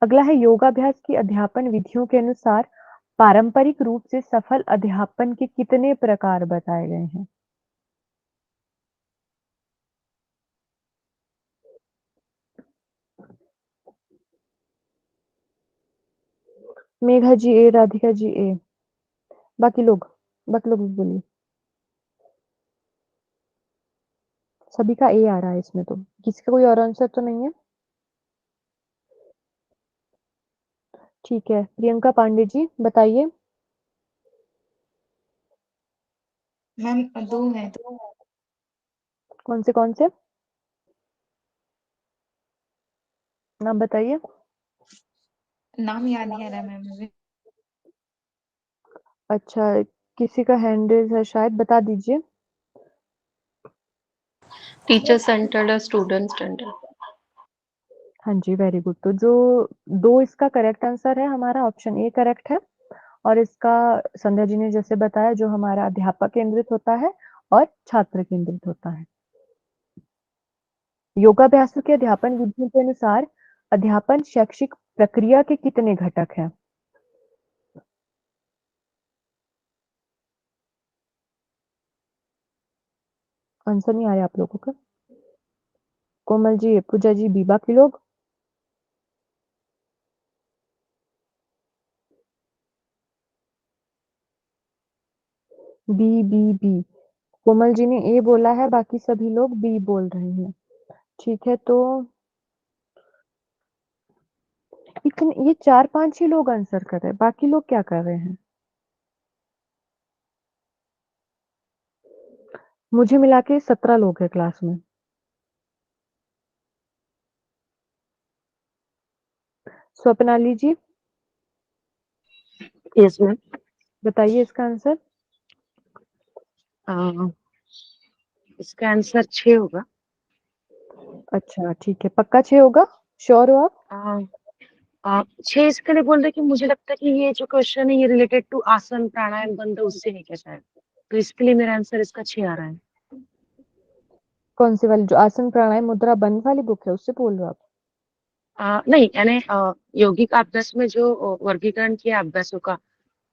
अगला है योगाभ्यास की अध्यापन विधियों के अनुसार पारंपरिक रूप से सफल अध्यापन के कितने प्रकार बताए गए हैं? मेघा जी ए, राधिका जी ए, बाकी लोग भी बोलिए। सभी का ए आ रहा है इसमें, तो किसी का कोई और आंसर तो नहीं है? ठीक है, प्रियंका पांडे जी बताइए। मैम 2 है। कौन से नाम बताइए। नाम याद नहीं आ रहा मैम मुझे। अच्छा, किसी का हैंड रेज है शायद, बता दीजिए। टीचर सेंटर्ड और स्टूडेंट सेंटर्ड। हाँ जी, वेरी गुड। तो जो 2 इसका करेक्ट आंसर है हमारा ऑप्शन ए करेक्ट है। और इसका संध्या जी ने जैसे बताया, जो हमारा अध्यापक केंद्रित होता है और छात्र केंद्रित होता है। योगाभ्यासों के अध्यापन विधियों के अनुसार अध्यापन शैक्षिक प्रक्रिया के कितने घटक हैं? आंसर नहीं आया आप लोगों का? कोमल जी, पूजा जी, बी, बाकी लोग? बी। कोमल जी ने ए बोला है, बाकी सभी लोग बी बोल रहे हैं। ठीक है, तो इतने ये 4-5 ही लोग आंसर कर रहे हैं, बाकी लोग क्या कर रहे हैं? मुझे मिला के 17 लोग हैं क्लास में। स्वप्नाली जी यस मैम। बताइए इसका आंसर। इसका आंसर 6 होगा। अच्छा ठीक है, पक्का 6 होगा? श्योर हो आप? 6 इसके लिए बोल रहे कि मुझे लगता है कि ये जो क्वेश्चन है ये रिलेटेड टू आसन प्राणायाम बंद उससे है क्या शायद, तो इसके लिए मेरा आंसर इसका 6 आ रहा है। कौन सी वाली, जो आसन प्राणायाम मुद्रा बंद वाली बुक है उससे बोल रहे हो आप? नहीं, यानी यौगिक अभ्यास में जो वर्गीकरण किया अभ्यासों का,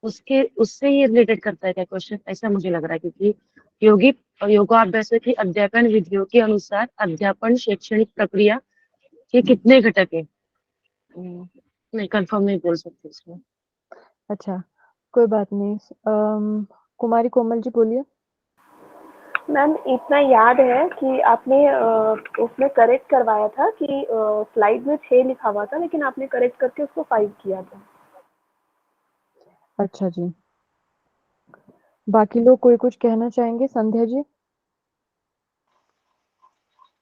उससे ये रिलेटेड करता है क्या क्वेश्चन, ऐसा मुझे लग रहा है। क्योंकि यौगिक योगाभ्यासों की अध्यापन विधियों के अनुसार अध्यापन शैक्षणिक प्रक्रिया के कितने घटक है। नहीं, कंफर्म नहीं बोल सकते इसमें। अच्छा कोई बात नहीं। कुमारी कोमल जी बोलिए। मैम इतना याद है कि आपने उसमें करेक्ट करवाया था कि स्लाइड में 6 लिखा हुआ था, लेकिन आपने करेक्ट करके उसको 5 किया था। अच्छा जी, बाकी लोग कोई कुछ कहना चाहेंगे? संध्या जी?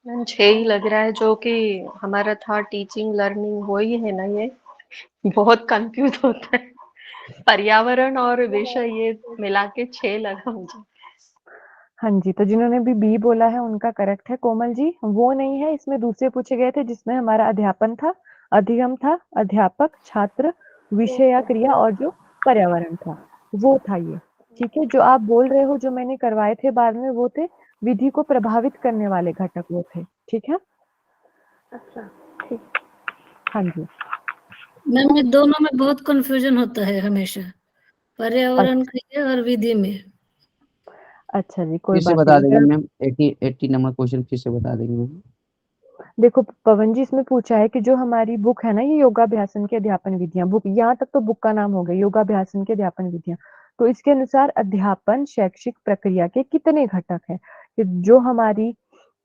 मैम 6 ही लग रहा है, जो कि हमारा था टीचिंग लर्निंग, वही है ना ये। बहुत कंफ्यूज होता है, पर्यावरण और विषय ये मिला के 6 लगा मुझे। हाँ जी, तो जिन्होंने भी बी बोला है उनका करेक्ट है। कोमल जी वो नहीं है, इसमें दूसरे पूछे गए थे जिसमें हमारा अध्यापन था, अधिगम था, अध्यापक, छात्र, विषय या क्रिया और जो पर्यावरण था वो था ये। ठीक है, जो आप बोल रहे हो जो मैंने करवाए थे बाद में वो थे विधि को प्रभावित करने वाले घटक, वो थे। ठीक है, अच्छा ठीक। हाँ जी। मैम ये दोनों में बहुत कंफ्यूजन होता है हमेशा। पर्यावरण कहिए और विधि में। अच्छा जी, कोई फिर से बात बता नहीं। देंगे अगर मैम, 80 नंबर क्वेश्चन फिर से बता देंगे मैम। देखो पवन जी, इसमें पूछा है कि जो हमारी बुक है ना, ये योगाभ्यासन की अध्यापन विधियां बुक, यहाँ तक तो बुक का नाम हो गया योगाभ्यासन की अध्यापन विधियां। तो इसके अनुसार अध्यापन शैक्षिक प्रक्रिया के कितने घटक है, कि जो हमारी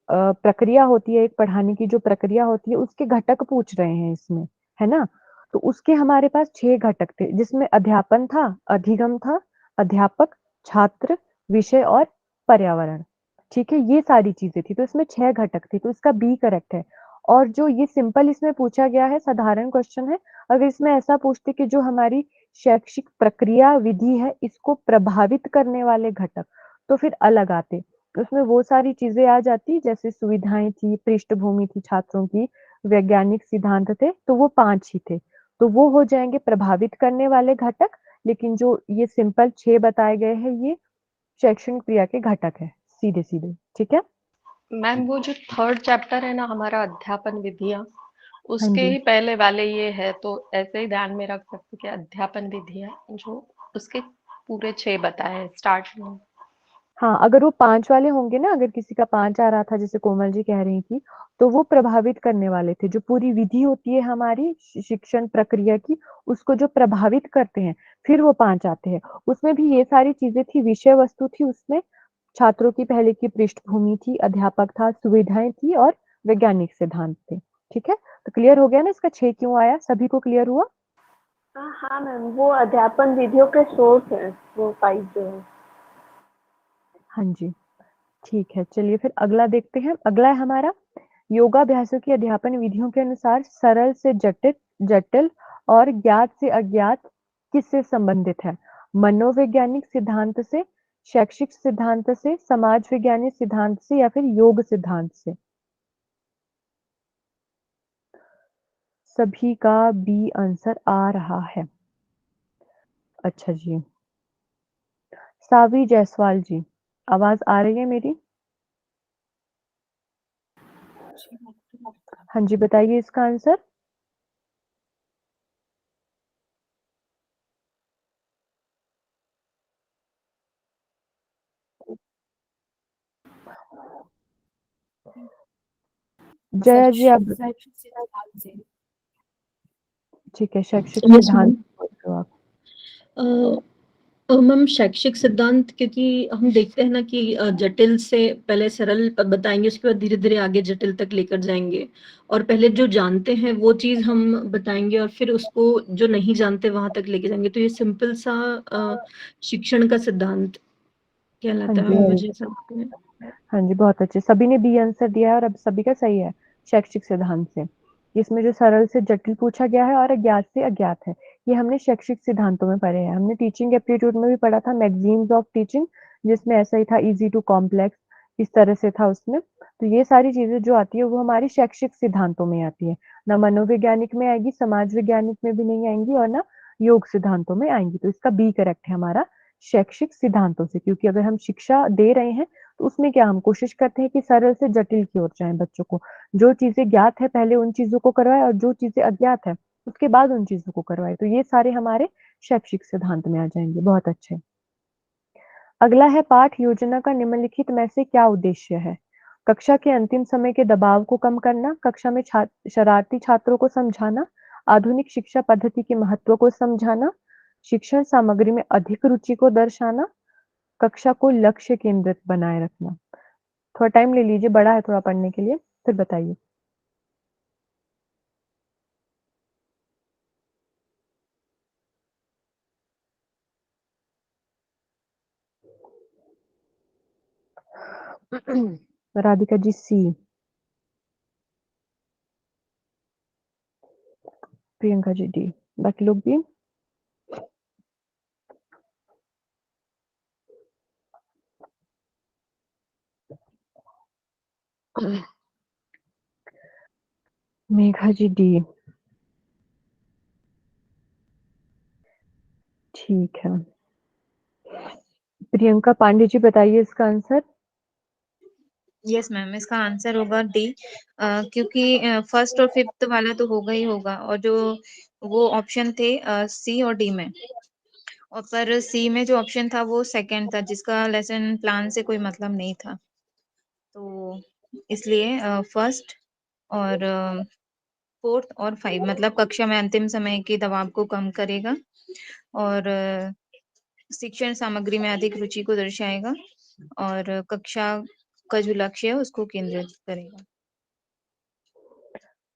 प्रक्रिया होती है, एक पढ़ाने की जो प्रक्रिया होती है उसके घटक पूछ रहे हैं इसमें, है ना। तो उसके हमारे पास 6 घटक थे, जिसमें अध्यापन था, अधिगम था, अध्यापक, छात्र, विषय और पर्यावरण। ठीक है, ये सारी चीजें थी, तो इसमें 6 घटक थे, तो इसका बी करेक्ट है। और जो ये सिंपल इसमें पूछा गया है, साधारण क्वेश्चन है। अगर इसमें ऐसा पूछते कि जो हमारी शैक्षिक प्रक्रिया विधि है, इसको प्रभावित करने वाले घटक, तो फिर अलग आते। उसमें वो सारी चीजें आ जाती, जैसे सुविधाएं थी, पृष्ठभूमि थी छात्रों की, वैज्ञानिक सिद्धांत थे, तो वो 5 ही थे। तो वो हो जाएंगे प्रभावित करने वाले घटक। लेकिन जो ये सिंपल 6 बताए गए हैं, ये शैक्षणिक क्रिया के घटक है, सीधे सीधे। ठीक है। मैम वो जो थर्ड चैप्टर है ना हमारा अध्यापन विधियां, हाँ उसके जी। ही पहले वाले ये है, तो ऐसे ही ध्यान में रख सकते कि अध्यापन विधियां जो उसके पूरे 6 बताए हैं स्टार्ट में। हाँ, अगर वो 5 वाले होंगे ना, अगर किसी का 5 आ रहा था जैसे कोमल जी कह रही थी, तो वो प्रभावित करने वाले थे। जो पूरी विधि होती है हमारी शिक्षण प्रक्रिया की, उसको जो प्रभावित करते हैं, फिर वो 5 आते हैं। उसमें भी ये सारी चीजें थी, विषय वस्तु थी उसमें, छात्रों की पहले की पृष्ठभूमि थी, अध्यापक था, सुविधाएं थी और वैज्ञानिक सिद्धांत थे। ठीक है, तो क्लियर हो गया ना इसका 6 क्यों आया, सभी को क्लियर हुआ? हाँ मैम, वो अध्यापन विधियों के सोर्स हैं, वो 5 जो है। हाँ जी, ठीक है। चलिए फिर अगला देखते हैं। अगला है हमारा योगाभ्यासों की अध्यापन विधियों के अनुसार सरल से जटिल जटिल और ज्ञात से अज्ञात किससे संबंधित है? मनोवैज्ञानिक सिद्धांत से, शैक्षिक सिद्धांत से, समाज विज्ञानी सिद्धांत से या फिर योग सिद्धांत से? सभी का बी आंसर आ रहा है। अच्छा जी, सावी जायसवाल जी, आवाज आ रही है मेरी? हाँ जी, बताइए इसका आंसर। जया जी आप ठीक है, शैक्षिक यस सिद्धांत मैम। बोल रहे हो आप। मैम शैक्षिक सिद्धांत, क्योंकि हम देखते हैं ना कि जटिल से पहले सरल बताएंगे, उसके बाद धीरे धीरे आगे जटिल तक लेकर जाएंगे, और पहले जो जानते हैं वो चीज हम बताएंगे और फिर उसको जो नहीं जानते वहां तक लेके जाएंगे। तो ये सिंपल सा शिक्षण का सिद्धांत हाँ कहलाता है, जी, मुझे ऐसा लगता है। हाँ जी, बहुत अच्छे। सभी ने बी आंसर दिया है और अब सभी का सही है, शैक्षिक सिद्धांत से। इसमें जो सरल से जटिल पूछा गया है और अज्ञात से अज्ञात है, ये हमने शैक्षिक सिद्धांतों में पढ़े हैं। हमने टीचिंग एप्टीट्यूड में भी पढ़ा था, मैगजीन्स ऑफ टीचिंग, जिसमें ऐसा ही था, इजी टू कॉम्प्लेक्स, इस तरह से था उसमें। तो ये सारी चीजें जो आती है वो हमारी शैक्षिक सिद्धांतों में आती है, ना मनोवैज्ञानिक में आएगी, समाज वैज्ञानिक में भी नहीं आएंगी और ना योग सिद्धांतों में आएंगी। तो इसका बी करेक्ट है हमारा, शैक्षिक सिद्धांतों से। क्योंकि अगर हम शिक्षा दे रहे हैं तो उसमें क्या हम कोशिश करते हैं कि सरल से जटिल की ओर जाएं, बच्चों को जो चीजें ज्ञात है पहले उन चीजों को करवाएं और जो चीजें अज्ञात है उसके बाद उन चीजों को करवाएं। तो ये सारे हमारे शैक्षिक सिद्धांत में आ जाएंगे। बहुत अच्छे। अगला है पाठ योजना का निम्नलिखित में से क्या उद्देश्य है? कक्षा के अंतिम समय के दबाव को कम करना, कक्षा में शरारती छात्रों को समझाना, आधुनिक शिक्षा पद्धति के महत्व को समझाना, शिक्षण सामग्री में अधिक रुचि को दर्शाना, कक्षा को लक्ष्य केंद्रित बनाए रखना। थोड़ा टाइम ले लीजिए, बड़ा है थोड़ा पढ़ने के लिए, फिर बताइए। राधिका जी सी, प्रियंका जी डी, बाकी लोग भी। मेघा जी डी, ठीक है। प्रियंका पांडे जी बताइए इसका आंसर। यस मैम, इसका आंसर होगा डी, क्योंकि फर्स्ट और फिफ्थ वाला तो होगा ही होगा, और जो वो ऑप्शन थे सी और डी में, और पर सी में जो ऑप्शन था वो सेकंड था, जिसका लेसन प्लान से कोई मतलब नहीं था। तो इसलिए फर्स्ट और फोर्थ और 5 मतलब कक्षा में अंतिम समय के दबाव को कम करेगा और शिक्षण सामग्री में अधिक रुचि को दर्शाएगा और कक्षा का जो लक्ष्य है उसको केंद्रित करेगा।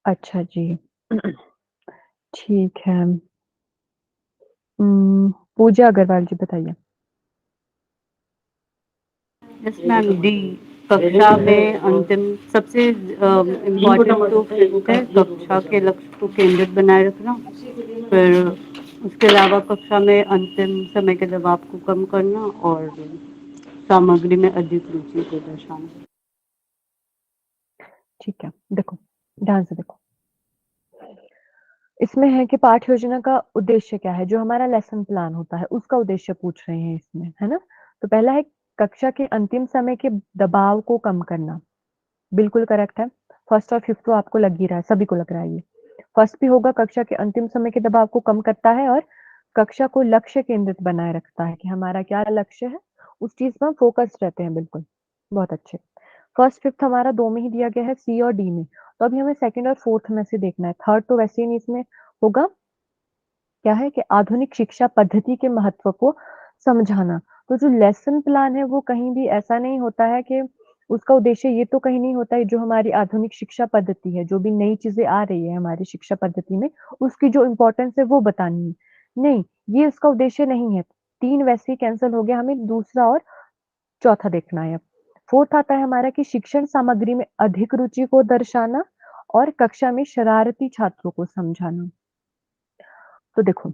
अच्छा जी। ठीक है। पूजा अग्रवाल जी बताइए। Yes ma'am, D. कक्षा में अंतिम सबसे इम्पोर्टेंट तो फिफ्थ है, कक्षा के लक्ष्य को केंद्रित बनाए रखना। फिर उसके अलावा कक्षा में अंतिम समय के दबाव को कम करना और सामग्री में अधिक रुचि को दर्शाना। ठीक है, देखो ध्यान से देखो, इसमें है कि पाठ योजना का उद्देश्य क्या है, जो हमारा लेसन प्लान होता है उसका उद्देश्य पूछ रहे हैं इसमें, है ना। तो पहला है कक्षा के अंतिम समय के दबाव को कम करना, बिल्कुल करेक्ट है। फर्स्ट और फिफ्थ तो आपको लग ही रहा है, सभी को लग रहा है ये। फर्स्ट भी होगा, कक्षा के अंतिम समय के दबाव को कम करता है और कक्षा को लक्ष्य केंद्रित बनाए रखता है कि हमारा क्या लक्ष्य है, उस चीज पर हम फोकस्ड रहते हैं। बिल्कुल, बहुत अच्छे। फर्स्ट फिफ्थ हमारा 2 में ही दिया गया है, सी और डी में। तो अभी हमें सेकंड और फोर्थ में से देखना है, थर्ड तो वैसे ही नहीं इसमें होगा। क्या है कि आधुनिक शिक्षा पद्धति के महत्व को समझाना। तो जो लेसन प्लान है वो कहीं भी ऐसा नहीं होता है कि उसका उद्देश्य ये तो कहीं नहीं होता है, जो हमारी आधुनिक शिक्षा पद्धति है, जो भी नई चीजें आ रही है हमारी शिक्षा पद्धति में, उसकी जो इम्पोर्टेंस है वो बतानी है। नहीं, ये उसका उद्देश्य नहीं है। 3 वैसे ही कैंसिल हो गया, हमें दूसरा और चौथा देखना है अब। फोर्थ आता है हमारा कि शिक्षण सामग्री में अधिक रुचि को दर्शाना और कक्षा में शरारती छात्रों को समझाना। तो देखो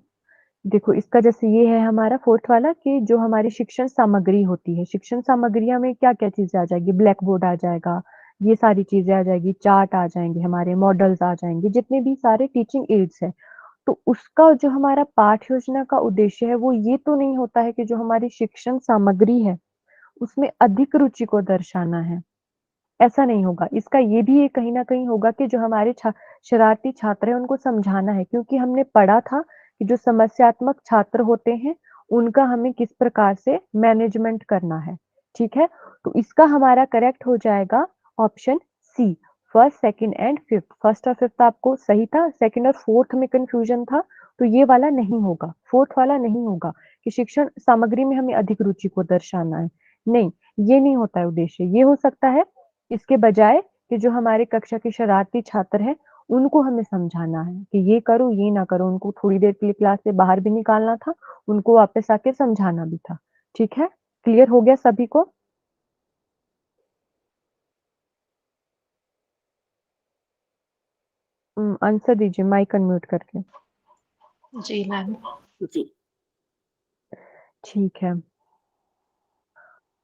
देखो इसका जैसे ये है हमारा फोर्थ वाला कि जो हमारी शिक्षण सामग्री होती है, शिक्षण सामग्रियां में क्या-क्या चीजें आ जाएगी, ब्लैक बोर्ड आ जाएगा, ये सारी चीजें आ जाएगी, चार्ट आ जाएंगे, हमारे मॉडल्स आ जाएंगे, जितने भी सारे टीचिंग एड्स है। तो उसका जो हमारा पाठ योजना का उद्देश्य है वो ये तो नहीं होता है कि जो हमारी शिक्षण सामग्री है उसमें अधिक रुचि को दर्शाना है, ऐसा नहीं होगा। इसका ये भी एक कहीं न कहीं होगा कि जो हमारे शरारती छात्र हैं उनको समझाना है, क्योंकि हमने पढ़ा था कि जो समस्यात्मक छात्र होते हैं, उनका हमें किस प्रकार से मैनेजमेंट करना है, ठीक है? तो इसका हमारा करेक्ट हो जाएगा option C, first, second and fifth. First और फिफ्थ आपको सही था, सेकंड और फोर्थ में कन्फ्यूजन था, तो ये वाला नहीं होगा, फोर्थ वाला नहीं होगा कि शिक्षण सामग्री में हमें अधिक रुचि को दर्शाना है। नहीं, ये नहीं होता है उद्देश्य। ये हो सकता है इसके बजाय कि जो हमारे कक्षा के शरारती छात्र हैं, उनको हमें समझाना है कि ये करो, ये ना करो। उनको थोड़ी देर के लिए क्लास से बाहर भी निकालना था, उनको वापस आके समझाना भी था। ठीक है? क्लियर हो गया सभी को? आंसर दीजिए माइक अनम्यूट करके। जी मैम। जी। ठीक है।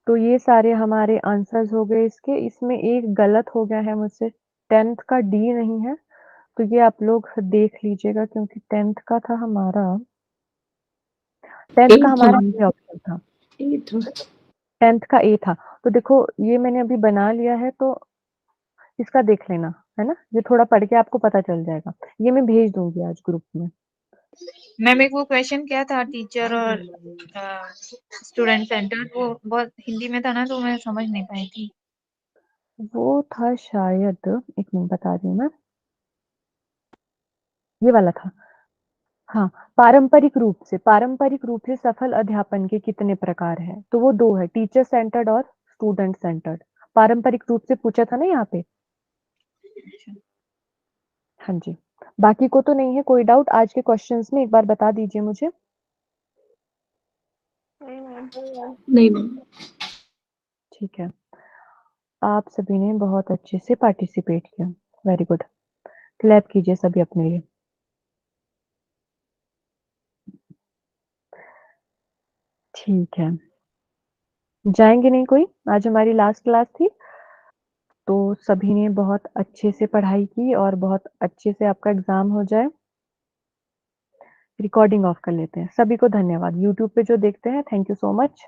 तो ये सारे हमारे आंसर्स हो गए इसके। इसमें एक गलत हो गया है मुझसे, 10th का डी नहीं है, तो ये आप लोग देख लीजिएगा, क्योंकि 10th का था हमारा 10th का हमारा ए ऑप्शन था। 10th का ए था। तो देखो ये मैंने अभी बना लिया है, तो इसका देख लेना, है ना? ये थोड़ा पढ़ के आपको पता चल जाएगा। ये मैं भेज दूँगी आज ग्रुप में। मैम एक वो क्वेश्चन क्या था, टीचर और स्टूडेंट सेंटर्ड, वो बहुत हिंदी में था ना, तो मैं समझ नहीं पाई थी। वो था शायद, एक मिनट बता रही हूँ मैं। ये वाला था। हाँ, पारंपरिक रूप से सफल अध्यापन के कितने प्रकार हैं? तो वो 2 है, टीचर सेंटर्ड और स्टूडेंट सेंटर्ड। पारंपरिक रूप से पूछा था ना यहाँ पे। हाँ जी। बाकी को तो नहीं है कोई डाउट आज के क्वेश्चंस में? एक बार बता दीजिए मुझे। नहीं मैम। ठीक है। आप सभी ने बहुत अच्छे से पार्टिसिपेट किया। Very good. क्लैप कीजिए सभी अपने लिए। ठीक है। जाएँगे नहीं कोई? आज हमारी लास्ट क्लास थी। तो सभी ने बहुत अच्छे से पढ़ाई की और बहुत अच्छे से आपका एग्ज़ाम हो जाए। रिकॉर्डिंग ऑफ कर लेते हैं। सभी को धन्यवाद। यूट्यूब पे जो देखते हैं, थैंक यू सो मच।